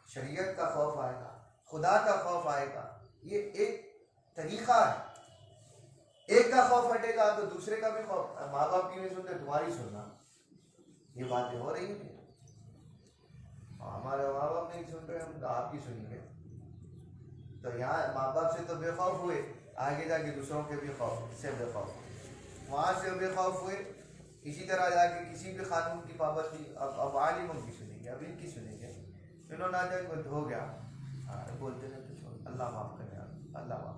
شریعت کا خوف آئے گا، خدا کا خوف آئے گا۔ یہ ایک طریقہ ہے، ایک کا خوف ہٹے گا تو دوسرے کا بھی خوف، ماں باپ کی نہیں سنتے تمہاری سننا، یہ باتیں ہو رہی ہیں، ہمارے ماں باپ نہیں سن رہے ہم تو آپ کی سنیں گے، تو یہاں ماں باپ سے تو بے خوف ہوئے، آگے جا کے دوسروں کے بھی خوف سے بے خوف، وہاں سے بے خوف ہوئے، اسی طرح جا کے کسی بھی قانون کی پابندی اب عالموں کی سنیں گے، اب ان کی سنیں گے، انہوں نے آج کوئی ہو گیا بولتے رہتے چھوڑ، اللہ معاف کرنے والا،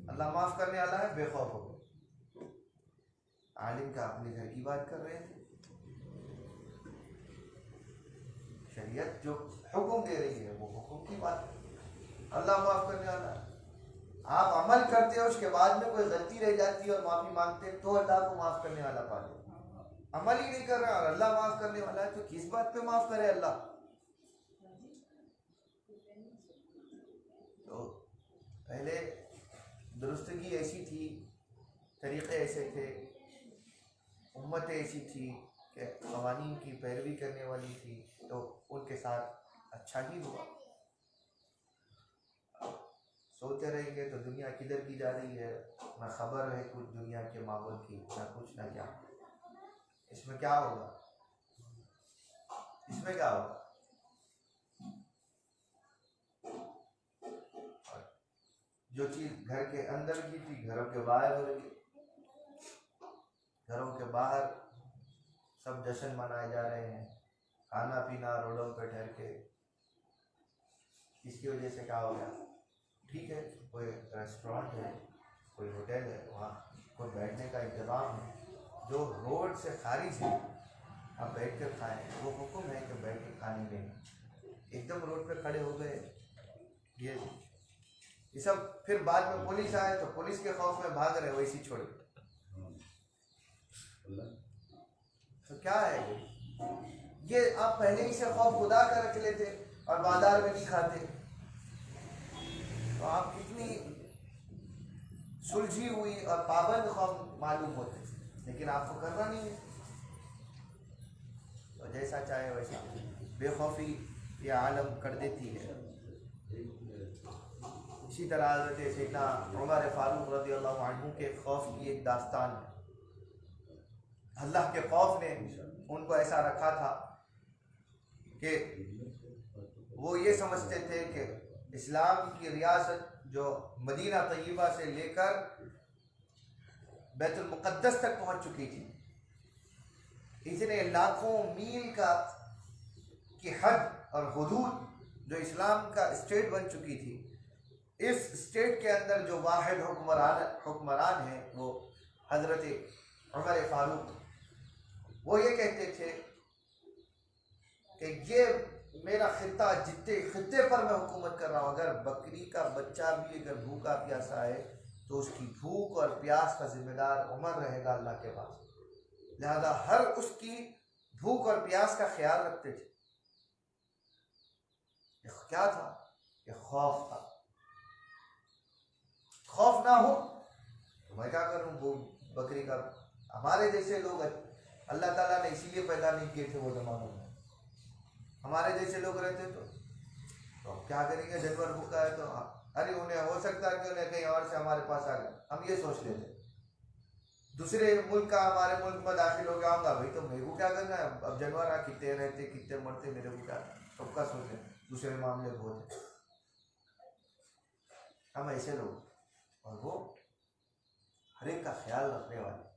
اللہ معاف کرنے والا ہے، بے خوف ہو گئے، عالم کا اپنے گھر کی بات کر رہے تھے، شریعت جو حکم دے رہی ہے وہ حکم کی بات ہے، اللہ معاف کرنے والا ہے۔ آپ عمل کرتے ہو اس کے بعد میں کوئی غلطی رہ جاتی ہے اور معافی مانگتے ہیں تو اللہ کو معاف کرنے والا پا لو، عمل ہی نہیں کر رہا اور اللہ معاف کرنے والا ہے تو کس بات پہ معاف کرے اللہ؟ تو پہلے درستگی ایسی تھی، طریقے ایسے تھے، امتیں ایسی تھی کہ قوانین کی پیروی کرنے والی تھی، تو ان کے ساتھ اچھا ہی ہوا۔ سوتے رہیں گے تو دنیا کدھر کی جا رہی ہے، نہ خبر ہے کچھ دنیا کے ماحول کی، نہ کچھ نہ کیا. اس میں کیا ہوگا؟ اس میں کیا ہوگا؟ جو چیز گھر کے اندر کی تھی گھروں کے باہر ہو رہی ہے. گھروں کے باہر سب جشن منائے جا رہے ہیں، کھانا پینا روڈوں پہ ٹھہر کے. اس کی وجہ سے کیا ہو گیا؟ ٹھیک ہے کوئی ریسٹورینٹ ہے، کوئی ہوٹل ہے، وہاں کوئی بیٹھنے کا انتظام ہے، جو روڈ سے خارج ہے آپ بیٹھ کر کھائیں، وہ حکم ہے کہ بیٹھ کے کھانے میں. ایک دم روڈ پہ کھڑے ہو گئے، یہ سب پھر بعد میں پولیس آئے تو پولیس کے خوف میں بھاگ رہے، ویسے چھوڑ گئے. تو کیا ہے یہ؟ آپ پہلے ہی سے خوف خدا کا رکھ لیتے اور بازار میں نہیں کھاتے تو آپ کتنی سلجھی ہوئی اور پابند خوف معلوم ہوتے، لیکن آپ کو کرنا نہیں ہے. تو جیسا چاہے ویسا بے خوفی یہ عالم کر دیتی ہے. اسی طرح حضرت سیدنا عمر فاروق رضی اللہ عنہ کے خوف کی ایک داستان ہے. اللہ کے خوف نے ان کو ایسا رکھا تھا کہ وہ یہ سمجھتے تھے کہ اسلام کی ریاست جو مدینہ طیبہ سے لے کر بیت المقدس تک پہنچ چکی تھی، اتنے لاکھوں میل کی حد اور حدود جو اسلام کا اسٹیٹ بن چکی تھی، اس اسٹیٹ کے اندر جو واحد حکمران ہیں وہ حضرت عمر فاروق. وہ یہ کہتے تھے کہ یہ میرا خطہ، جتنے خطے پر میں حکومت کر رہا ہوں، اگر بکری کا بچہ بھی اگر بھوکا پیاسا ہے تو اس کی بھوک اور پیاس کا ذمہ دار عمر رہے گا اللہ کے پاس. لہذا ہر اس کی بھوک اور پیاس کا خیال رکھتے تھے. یہ کیا تھا؟ یہ خوف تھا. خوف نہ ہو تو میں کیا کروں؟ وہ بکری کا. ہمارے جیسے لوگ اللہ تعالیٰ نے اسی لیے پیدا نہیں کیے تھے وہ زمانوں میں. ہمارے جیسے لوگ رہتے تو کیا کریں گے؟ جانور بھوکا ہے تو ارے انہیں ہو سکتا ہے کہ انہیں کہیں اور سے ہمارے پاس آ گئے، ہم یہ سوچ لیتے. دوسرے ملک کا ہمارے ملک میں داخل ہو گیا ہوں گا، بھائی تو میرے کو کیا کرنا ہے؟ اب جانور کتنے رہتے کتنے مرتے میرے کو کیا؟ سب کا سوچیں، دوسرے معاملے بہت ہیں. ہم ایسے لوگ، اور وہ ہر ایک کا خیال رکھنے والے.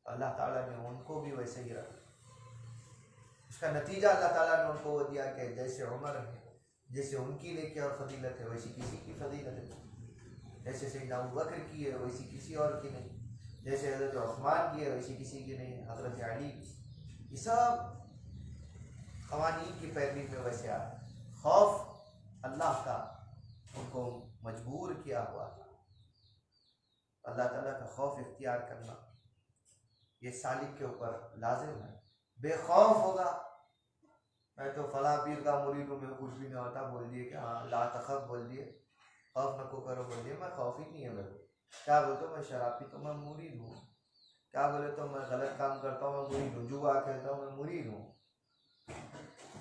اللہ تعالیٰ نے ان کو بھی ویسے ہی رکھا. اس کا نتیجہ اللہ تعالیٰ نے ان کو وہ دیا کہ جیسے عمر ہے، جیسے ان کی نیکی اور فضیلت ہے ویسی کسی کی فضیلت ہے. جیسے سیدنا ابوبکر کی ہے ویسی کسی اور کی نہیں. جیسے حضرت عثمان کی ہے ویسی کسی کی نہیں. حضرت علی کی. یہ سب قوانین کی پیروی میں ویسے آ خوف اللہ کا ان کو مجبور کیا ہوا تھا. اللہ تعالیٰ کا خوف اختیار کرنا یہ سالک کے اوپر لازم ہے. بے خوف ہوگا، میں تو فلاں پیر کا مرید ہوں، میں کچھ بھی نہیں ہوتا، بول دیے کہ ہاں لا تخف بول دیے، خوف نہ کو کرو بول دیے، میں خوف ہی نہیں ہے میرے کو. کیا بولتا ہوں؟ میں شراب پیتا ہوں، میں مرید ہوں. کیا بولے تو میں غلط کام کرتا ہوں، میں مرید ہوں. جوا کھیلتا ہوں، میں مرید ہوں.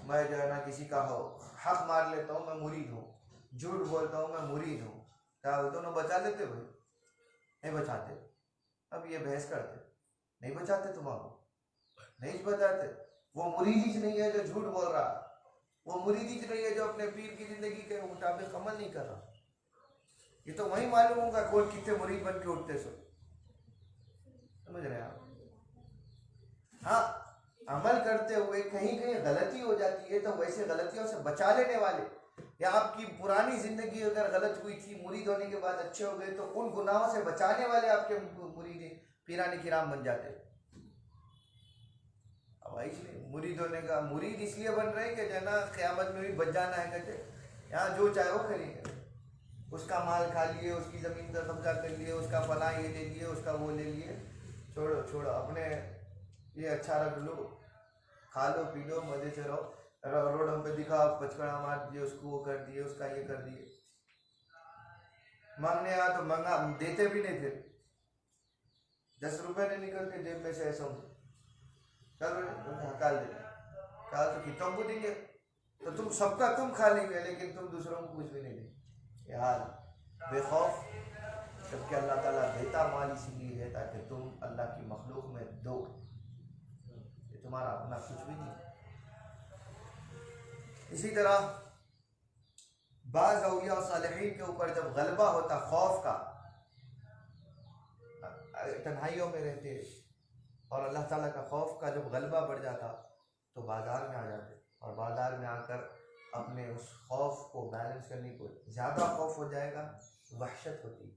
میں جو ہے نا کسی کا حق مار لیتا ہوں، میں مرید ہوں. جھوٹ بولتا ہوں، میں مرید ہوں. کیا بولتا ہوں؟ نہ بچا لیتے بھائی؟ نہیں بچاتے. اب یہ بحث کرتے نہیں بچاتے، تمہارا نہیں بچاتے. وہ مرید ہی نہیں ہے جو جھوٹ بول رہا، وہ مرید ہی نہیں ہے جو اپنے پیر کی زندگی کے مطابق عمل نہیں کر رہا. یہ تو وہی معلوم ہوگا کون کتنے مرید بن کے اٹھتے سو. سمجھ رہے ہیں آپ؟ ہاں عمل کرتے ہوئے کہیں کہیں غلطی ہو جاتی ہے تو ویسے غلطیوں سے بچا لینے والے، یا آپ کی پرانی زندگی اگر غلط ہوئی تھی، مرید ہونے کے بعد اچھے ہو گئے تو ان گناہوں سے بچانے والے آپ کے مرید پیران کرام بن جاتے. اب اس لیے مرید ہونے کا مرید اس لیے بن رہے کہ جنا قیامت میں بھی بچ جانا ہے. کہتے یہاں جو چاہے وہ خرید، اس کا مال کھا لیے، اس کی زمین کا قبضہ کر لیے، اس کا فلاں یہ لے لیے، اس کا وہ لے لیے. چھوڑو اپنے یہ اچھا رکھ لو، کھا لو پی لو مزے سے رہو. روڈوں پہ دکھا پچکڑا مار دیے، اس کو وہ کر دیے، اس کا یہ کر دیے. مانگنے آیا تو مانگا دیتے بھی نہیں تھے. 10 روپے نہیں نکلتے جیب میں سے ایسا ہوں ہکال دیتے. کہا تو کہ تم کو دیں گے تو تم سب کا تم کھا لیں گے لیکن تم دوسروں کو کچھ بھی نہیں دیں گے. یہ حال بے خوف، جبکہ اللہ تعالیٰ دیتا مال اسی لیے ہے تاکہ تم اللہ کی مخلوق میں دو، یہ تمہارا اپنا کچھ بھی نہیں۔ اسی طرح بعض اولیاء و صالحین کے اوپر جب غلبہ ہوتا خوف کا، تنہائیوں میں رہتے اور اللہ تعالیٰ کا خوف کا جب غلبہ بڑھ جاتا تو بازار میں آ جاتے، اور بازار میں آ کر اپنے اس خوف کو بیلنس کرنے کو، زیادہ خوف ہو جائے گا وحشت ہوتی،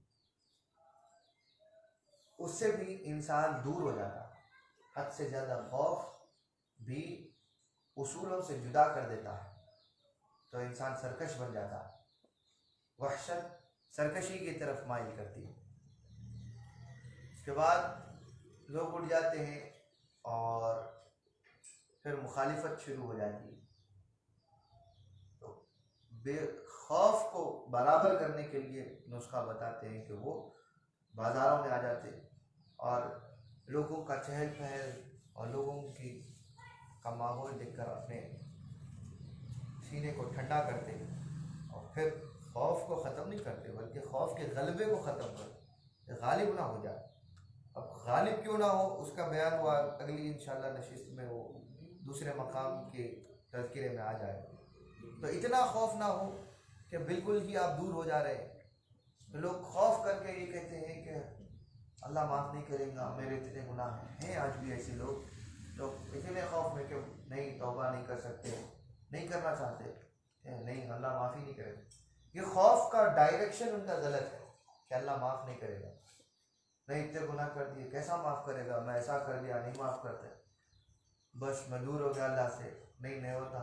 اس سے بھی انسان دور ہو جاتا، حد سے زیادہ خوف بھی اصولوں سے جدا کر دیتا ہے، تو انسان سرکش بن جاتا ہے، وحشت سرکشی کی طرف مائل کرتی ہے۔ اس کے بعد لوگ اٹھ جاتے ہیں اور پھر مخالفت شروع ہو جاتی ہے، تو بے خوف کو برابر کرنے کے لیے نسخہ بتاتے ہیں کہ وہ بازاروں میں آ جاتے اور لوگوں کا چہل پہل اور لوگوں کا ماحول دیکھ کر اپنے سینے کو ٹھنڈا کرتے، اور پھر خوف کو ختم نہیں کرتے بلکہ خوف کے غلبے کو ختم کرتے، غالب نہ ہو جائے۔ اب غالب کیوں نہ ہو اس کا بیان ہوا اگلی انشاءاللہ نشست میں، وہ دوسرے مقام کے تذکرے میں آ جائے۔ تو اتنا خوف نہ ہو کہ بالکل ہی آپ دور ہو جا رہے ہیں۔ لوگ خوف کر کے یہ کہتے ہیں کہ اللہ معاف نہیں کرے گا، میرے اتنے گناہ ہیں، آج بھی ایسے لوگ اتنے خوف میں کہ نہیں توبہ نہیں کر سکتے، نہیں کرنا چاہتے، نہیں اللہ معافی نہیں کرے گا۔ یہ خوف کا ڈائریکشن ان کا غلط ہے کہ اللہ معاف نہیں کرے گا، نہیں اتنے گناہ کر دیے کیسا معاف کرے گا، میں ایسا کر دیا نہیں معاف کرتے، بس میں دور ہو گیا اللہ سے، نہیں ہوتا،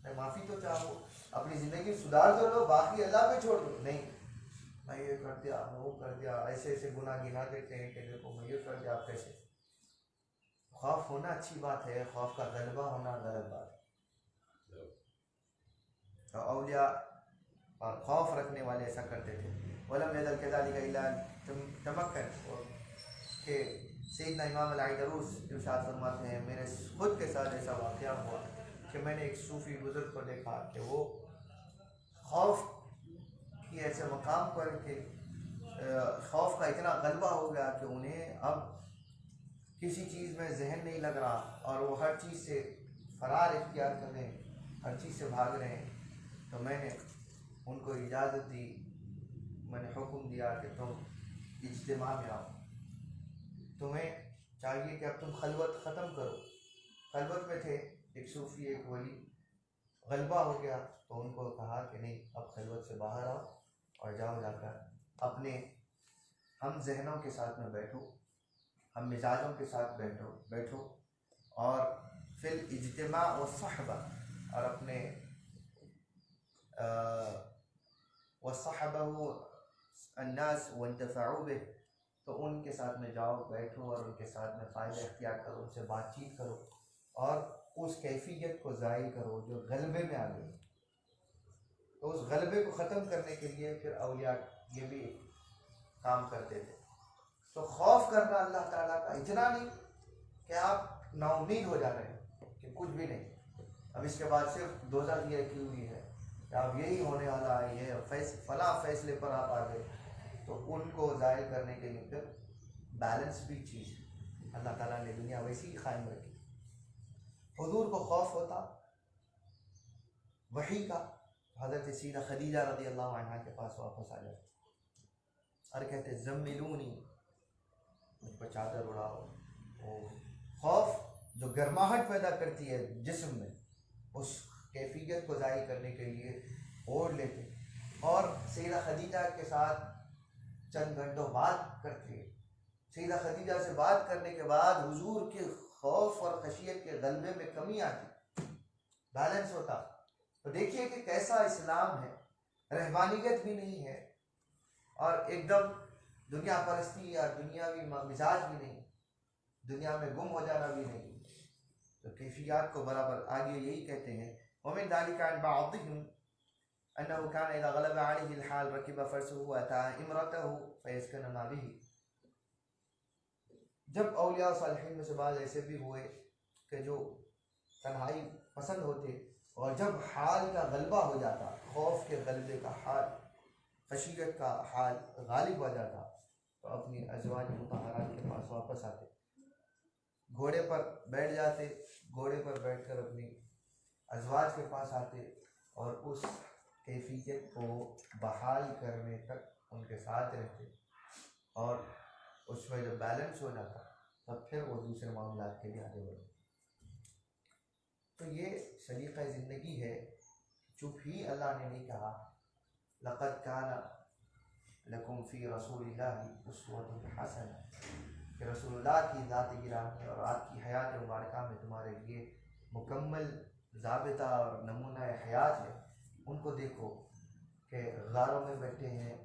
میں معافی تو چاہو، اپنی زندگی سدھار تو لو، باقی اللہ پہ چھوڑ دو، نہیں میں یہ کر دیا میں وہ کر دیا، ایسے ایسے گناہ گنا دیتے ہیں کہ دیکھو میں یہ کر دیا، آپ کیسے۔ خوف ہونا اچھی بات ہے، خوف کا غلبہ ہونا غلط بات ہے۔ تو اولیاء اور خوف رکھنے والے ایسا کرتے تھے۔ وَلَمْ يَزَلْ كَذَلِكَ إِلَّا تَمَكَّنَ، کہ سیدنا امام العیدروس ارشاد فرماتے ہیں میرے خود کے ساتھ ایسا واقعہ ہوا کہ میں نے ایک صوفی بزرگ کو دیکھا کہ وہ خوف کی ایسے مقام پر کہ خوف کا اتنا غلبہ ہو گیا کہ انہیں اب کسی چیز میں ذہن نہیں لگ رہا، اور وہ ہر چیز سے فرار اختیار کر رہے ہیں، ہر چیز سے بھاگ رہے ہیں۔ تو میں نے ان کو اجازت دی، میں نے حکم دیا کہ تم اجتماع میں آؤ، تمہیں چاہیے کہ اب تم خلوت ختم کرو۔ خلوت میں تھے، ایک صوفی ایک ولی، غلبہ ہو گیا تو ان کو کہا کہ نہیں اب خلوت سے باہر آؤ اور جاؤ جا کر اپنے ہم ذہنوں کے ساتھ میں بیٹھو، ہم مزاجوں کے ساتھ بیٹھو اور فی الاجتماع والصحبہ، اور اپنے وصحبہ الناس وانتفعوا بہ، تو ان کے ساتھ میں جاؤ بیٹھو اور ان کے ساتھ میں فائدہ اختیار کرو، ان سے بات چیت کرو اور اس کیفیت کو ظاہر کرو جو غلبے میں آ گئی۔ تو اس غلبے کو ختم کرنے کے لیے پھر اولیاء یہ بھی کام کرتے تھے۔ تو خوف کرنا اللہ تعالیٰ کا اتنا نہیں کہ آپ نا امید ہو جا رہے ہیں کہ کچھ بھی نہیں، اب اس کے بعد صرف دوزخ یہ رکھی ہوئی ہے کہ اب یہی ہونے والا ہے، یہ فلاں فیصلے پر آپ آ گئے، تو ان کو ظاہر کرنے کے لیے پھر بیلنس بھی چیز ہے، اللہ تعالیٰ نے دنیا ویسی ہی قائم رکھی۔ حضور کو خوف ہوتا وحی کا، حضرت سیدہ خدیجہ رضی اللہ عنہ کے پاس واپس آ جاتے اور کہتے زملونی، مجھ پر چادر اڑاؤ۔ وہ خوف جو گرماہٹ پیدا کرتی ہے جسم میں، اس کیفیت کو ظاہر کرنے کے لیے اوڑھ لیتے، اور سیدہ خدیجہ کے ساتھ چند گھنٹوں بات کرتے۔ سیدہ خدیجہ سے بات کرنے کے بعد حضور کے خوف اور خشیت کے غلبے میں کمی آتی، بیلنس ہوتا۔ تو دیکھیے کہ کیسا اسلام ہے، رہبانیت بھی نہیں ہے اور ایک دم دنیا پرستی یا دنیاوی مزاج بھی نہیں، دنیا میں گم ہو جانا بھی نہیں، تو کیفیات کو برابر۔ آگے یہی کہتے ہیں وَمِن ذَلِكَ عَنْ بَعْضِهِمْ أَنَّهُ كَانَ إِذَا غَلَبَ عَلَيْهِ الْحَالُ رَكِبَ فَرْسَهُ وَأَتَىٰ إِمْرَتَهُ فَيَسْكَنَ مَا بِهِ۔ جب اولیاء صالحین میں سے بعض ایسے بھی ہوئے کہ جو تنہائی پسند ہوتے، اور جب حال کا غلبہ ہو جاتا، خوف کے غلبے کا حال، خشیت کا حال غالب ہو جاتا تو اپنی ازواج مطہرات کے پاس واپس آتے، گھوڑے پر بیٹھ جاتے، گھوڑے پر بیٹھ کر اپنی ازواج کے پاس آتے اور اس کیفیت کو بحال کرنے تک ان کے ساتھ رہتے، اور اس میں جب بیلنس ہو جاتا تب پھر وہ دوسرے معاملات کے لیے آگے بڑھتے۔ تو یہ سلیقہ زندگی ہے، چپ ہی اللہ نے نہیں کہا لقد کان لکم فی رسول اللہ اسوۃ حسنہ، کہ رسول اللہ کی ذات گرامی اور آپ کی حیات مبارکہ میں تمہارے لیے مکمل ضابطہ اور نمونہ حیات ہے۔ ان کو دیکھو کہ غاروں میں بیٹھے ہیں،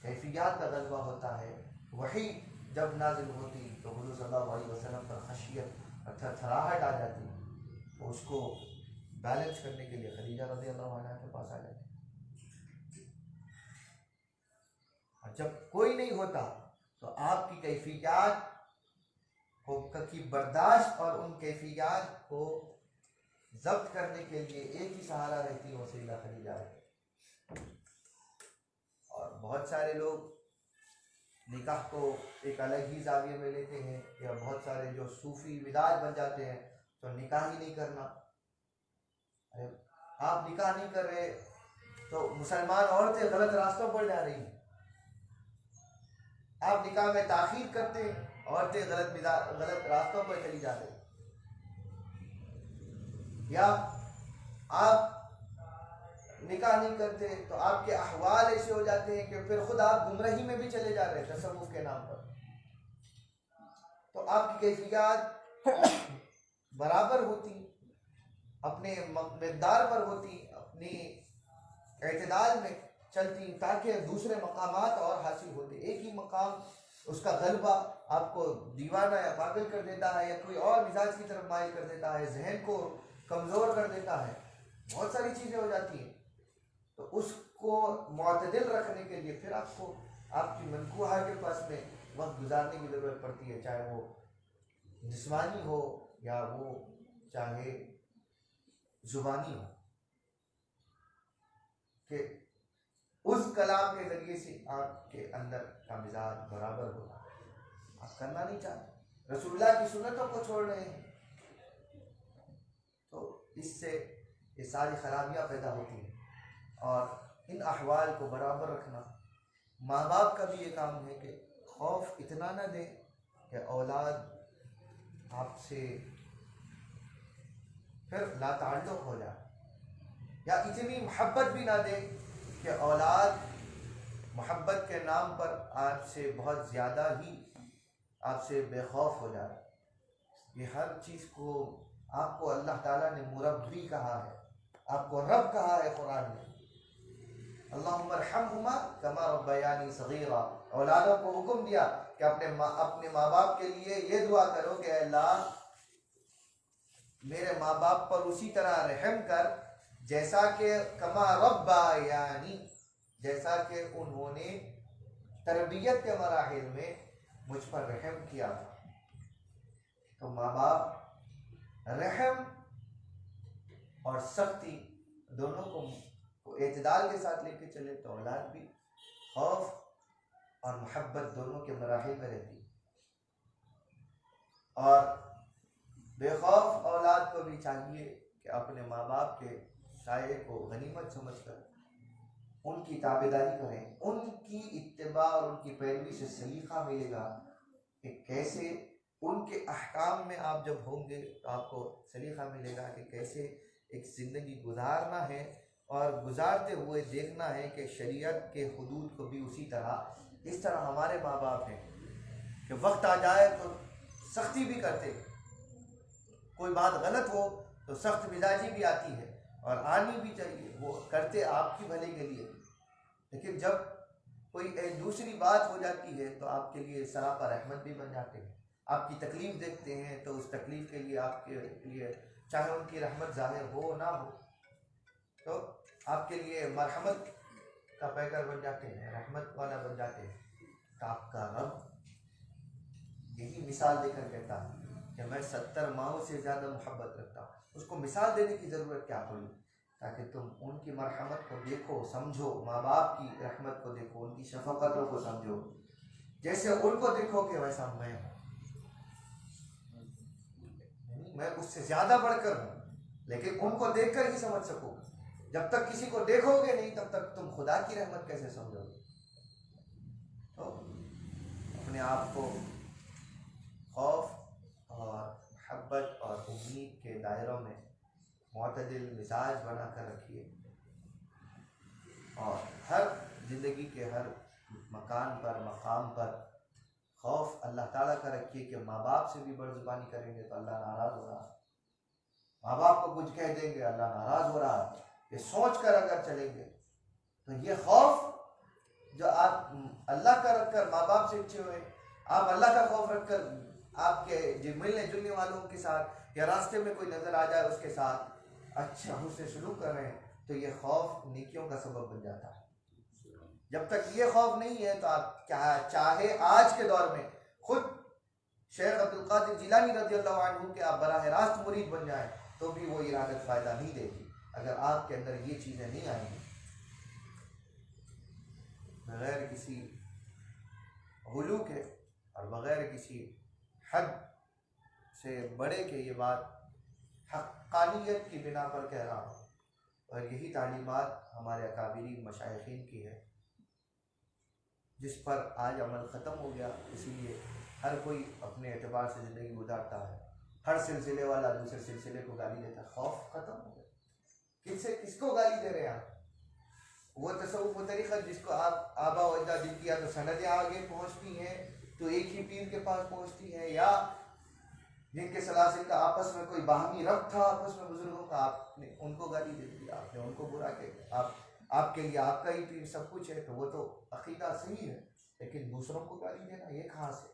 کیفیات کا غلبہ ہوتا ہے، وحی جب نازل ہوتی تو حضور صلی اللہ علیہ وسلم پر خشیت اور تھرتھراہٹ آ جاتی، تو اس کو بیلنس کرنے کے لیے خدیجہ رضی اللہ عنہ کے پاس آ جاتی، اور جب کوئی نہیں ہوتا تو آپ کی کیفیات کی برداشت اور ان کیفیات کو ضبط کرنے کے لیے ایک ہی سہارا رہتی ہے، وہ سیدہ خدیجہ ہے۔ اور بہت سارے لوگ نکاح کو ایک الگ ہی زاویے میں لیتے ہیں، یا بہت سارے جو صوفی مزاج بن جاتے ہیں تو نکاح ہی نہیں کرنا۔ آپ نکاح نہیں کر رہے تو مسلمان عورتیں غلط راستوں پر جا رہی ہیں، آپ نکاح میں تاخیر کرتے عورتیں غلط راستوں پر چلی جا رہی، یا آپ نکاح نہیں کرتے تو آپ کے احوال ایسے ہو جاتے ہیں کہ پھر خود آپ گمراہی میں بھی چلے جا رہے ہیں تصوف کے نام پر۔ تو آپ کی کیفیات برابر ہوتی، اپنے مقدار پر ہوتی، اپنی اعتدال میں چلتی، تاکہ دوسرے مقامات اور حاصل ہوتے۔ ایک ہی مقام اس کا غلبہ آپ کو دیوانہ یا پاگل کر دیتا ہے، یا کوئی اور مزاج کی طرف مائل کر دیتا ہے، ذہن کو کمزور کر دیتا ہے، بہت ساری چیزیں ہو جاتی ہیں۔ تو اس کو معتدل رکھنے کے لیے پھر آپ کو آپ کی منکوحہ کے پاس میں وقت گزارنے کی ضرورت پڑتی ہے، چاہے وہ جسمانی ہو یا وہ چاہے زبانی ہو، کہ اس کلام کے ذریعے سے آپ کے اندر کا مزاج برابر ہوگا۔ آپ کرنا نہیں چاہتے، رسول اللہ کی سنتوں کو چھوڑ رہے ہیں، تو اس سے یہ ساری خرابیاں پیدا ہوتی ہیں۔ اور ان احوال کو برابر رکھنا، ماں باپ کا بھی یہ کام ہے کہ خوف اتنا نہ دیں کہ اولاد آپ سے پھر لا تعلق ہو جائے، یا اتنی محبت بھی نہ دیں کہ اولاد محبت کے نام پر آپ سے بہت زیادہ ہی آپ سے بے خوف ہو جائے۔ یہ ہر چیز کو آپ کو اللہ تعالیٰ نے مربی کہا ہے، آپ کو رب کہا ہے قرآن میں، اللہم ارحمہما کما ربیانی صغیرا۔ اولادوں کو حکم دیا کہ اپنے ماں باپ کے لیے یہ دعا کرو کہ اے اللہ میرے ماں باپ پر اسی طرح رحم کر جیسا کہ کما ربیانی، جیسا کہ انہوں نے تربیت کے مراحل میں مجھ پر رحم کیا تھا۔ تو ماں باپ رحم اور سختی دونوں کو اعتدال کے ساتھ لے کے چلے تو اولاد بھی خوف اور محبت دونوں کے مراحل میں رہتی، اور بے خوف اولاد کو بھی چاہیے کہ اپنے ماں باپ کے سائے کو غنیمت سمجھ کر ان کی تابعداری کریں، ان کی اتباع اور ان کی پیروی سے سلیقہ ملے گا کہ کیسے ان کے احکام میں آپ جب ہوں گے تو آپ کو سلیقہ ملے گا کہ کیسے ایک زندگی گزارنا ہے، اور گزارتے ہوئے دیکھنا ہے کہ شریعت کے حدود کو بھی اسی طرح، اس طرح ہمارے ماں باپ ہیں کہ وقت آ جائے تو سختی بھی کرتے، کوئی بات غلط ہو تو سخت مزاجی بھی آتی ہے اور آنی بھی چاہیے، وہ کرتے آپ کی بھلے کے لیے، لیکن جب کوئی ایک دوسری بات ہو جاتی ہے تو آپ کے لیے سراپا رحمت بھی بن جاتے ہیں، آپ کی تکلیف دیکھتے ہیں تو اس تکلیف کے لیے آپ کے لیے چاہے ان کی رحمت ظاہر ہو نہ ہو تو آپ کے لیے مرحمت کا پیکر بن جاتے ہیں، رحمت والا بن جاتے ہیں۔ تو آپ کا رب یہی مثال دے کر کہتا ہے کہ میں 70 ماؤں سے زیادہ محبت رکھتا ہوں۔ اس کو مثال دینے کی ضرورت کیا پڑی؟ تاکہ تم ان کی مرحمت کو دیکھو، سمجھو، ماں باپ کی رحمت کو دیکھو، ان کی شفقتوں کو سمجھو، جیسے ان کو دیکھو کہ ویسا میں ہوں، میں اس سے زیادہ بڑھ کر ہوں، لیکن ان کو دیکھ کر ہی سمجھ سکو. جب تک کسی کو دیکھو گے نہیں تب تک تم خدا کی رحمت کیسے سمجھو گے؟ تو اپنے آپ کو خوف اور محبت اور امید کے دائروں میں معتدل مزاج بنا کر رکھیے، اور ہر زندگی کے ہر مکان پر، مقام پر خوف اللہ تعالیٰ کا رکھیے کہ ماں باپ سے بھی بڑ زبانی کریں گے تو اللہ ناراض ہو رہا ہے، ماں باپ کو کچھ کہہ دیں گے اللہ ناراض ہو رہا ہے. یہ سوچ کر اگر چلیں گے تو یہ خوف جو آپ اللہ کا رکھ کر ماں باپ سے اچھے ہوئے، آپ اللہ کا خوف رکھ کر آپ کے جو ملنے جلنے والوں کے ساتھ یا راستے میں کوئی نظر آ جائے اس کے ساتھ اچھا حسن سلوک کر رہے ہیں، تو یہ خوف نیکیوں کا سبب بن جاتا ہے. جب تک یہ خوف نہیں ہے تو آپ چاہے آج کے دور میں خود شیخ عبدالقادر جیلانی رضی اللہ عنہ کے آپ براہ راست مرید بن جائیں تو بھی وہ ارادت فائدہ نہیں دے گی اگر آپ کے اندر یہ چیزیں نہیں آئیں گی. بغیر کسی غلو کے اور بغیر کسی حد سے بڑے کے یہ بات حقانیت کی بنا پر کہہ رہا ہوں، اور یہی تعلیمات ہمارے اکابرین مشائخین کی ہے جس پر آج عمل ختم ہو گیا. اسی لیے ہر کوئی اپنے اعتبار سے زندگی گزارتا ہے، ہر سلسلے والا دوسرے سلسلے کو گالی دیتا ہے. خوف ختم ہو گیا. کس کو گالی دے رہے ہیں آپ؟ وہ تصوف و طریقہ جس کو آپ آبا و اجداد جن کی یا تو سندیں آگے پہنچتی ہیں تو ایک ہی پیر کے پاس پہنچتی ہیں، یا جن کے سلاسل کا آپس میں کوئی باہمی ربط تھا آپس میں بزرگوں کا، آپ نے ان کو گالی دے دی، آپ نے ان کو برا کیا. آپ کے لیے آپ کا ہی پیر سب کچھ ہے تو وہ تو عقیدہ صحیح ہے، لیکن دوسروں کو گالی دینا یہ کہاں سے؟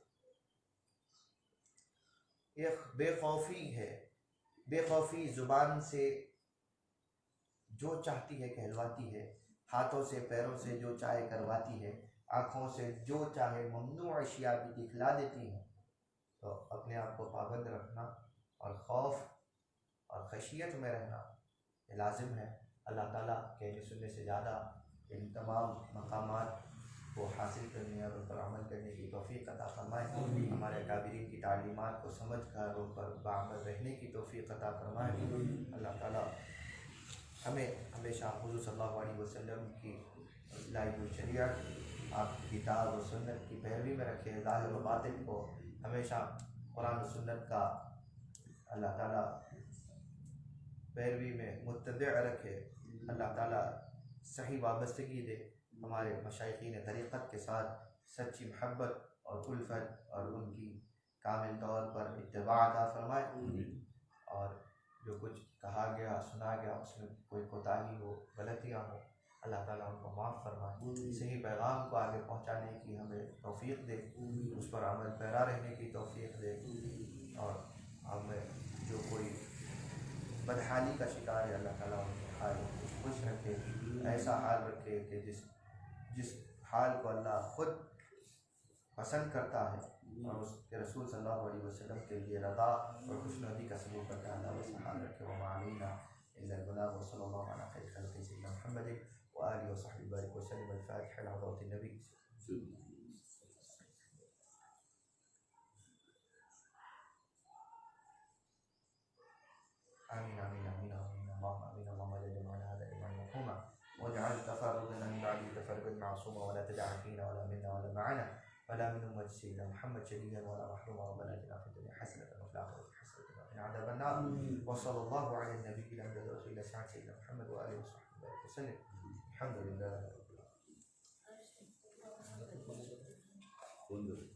ایک بے خوفی ہے. بے خوفی زبان سے جو چاہتی ہے کہلواتی ہے، ہاتھوں سے پیروں سے جو چاہے کرواتی ہے، آنکھوں سے جو چاہے ممنوع اشیاء بھی دکھلا دیتی ہیں. تو اپنے آپ کو پابند رکھنا اور خوف اور خشیت میں رہنا یہ لازم ہے. اللہ تعالیٰ کہنے سننے سے زیادہ ان تمام مقامات کو حاصل کرنے اور ان پر عمل کرنے کی توفیق عطا فرمائے. ہمارے اکابرین کی تعلیمات کو سمجھ کر ان پر بعمل رہنے کی توفیق عطا فرمائے. اللہ تعالیٰ ہمیں ہمیشہ حضور صلی اللہ علیہ وسلم کی لائی ہوئی شریعت، آپ کی کتاب و سنت کی پیروی میں رکھے. ظاہر و باطن کو ہمیشہ قرآن و سنت کا اللہ تعالیٰ پیروی میں متبع رکھے. اللہ تعالیٰ صحیح وابستگی دے. ہمارے مشائخین طریقت کے ساتھ سچی محبت اور الفت اور ان کی کامل طور پر اتباع عطا فرمائے. اور جو کچھ کہا گیا سنا گیا اس میں کوئی کوتاہی ہو، غلطیاں ہوں، اللہ تعالیٰ ان کو معاف فرمائے. صحیح پیغام کو آگے پہنچانے کی ہمیں توفیق دے، اس پر عمل پیرا رہنے کی توفیق دے. اور ہمیں جو کوئی بدحالی کا شکار ہے اللہ تعالیٰ ان کے حال کو خوش رکھے، ایسا حال رکھے کہ جس حال کو اللہ خود پسند کرتا ہے اور اس کے رسول صلی اللہ علیہ وسلم کے لیے رضا اور خوشنودی کا سبب کرتا ہے. اللہ ویسا حال رکھے. وما علینا الا البلاغ وصلی اللہ علی خیر خلق سیدنا محمد وآلہ وصحبہ وبارک وسلم. الفاتحہ لحضرات النبی. آمین آمین آمین آمین. اللهم آمین. اللهم لا جمعنا هذا إيمان مرحوما واجعل تفرقنا من بعده تفرقا معصوما ولا تدع فينا ولا منا ولا معنا ولا من أمة سيدنا محمد شديدا ولا محروما. ربنا آتنا في الدنيا حسنة وفي الآخرة حسنة وقنا عذاب النار. وصلى الله على النبي الأمجد رسول الله سيدنا محمد وآله وصحبه وسلم. الحمد لله رب العالمين.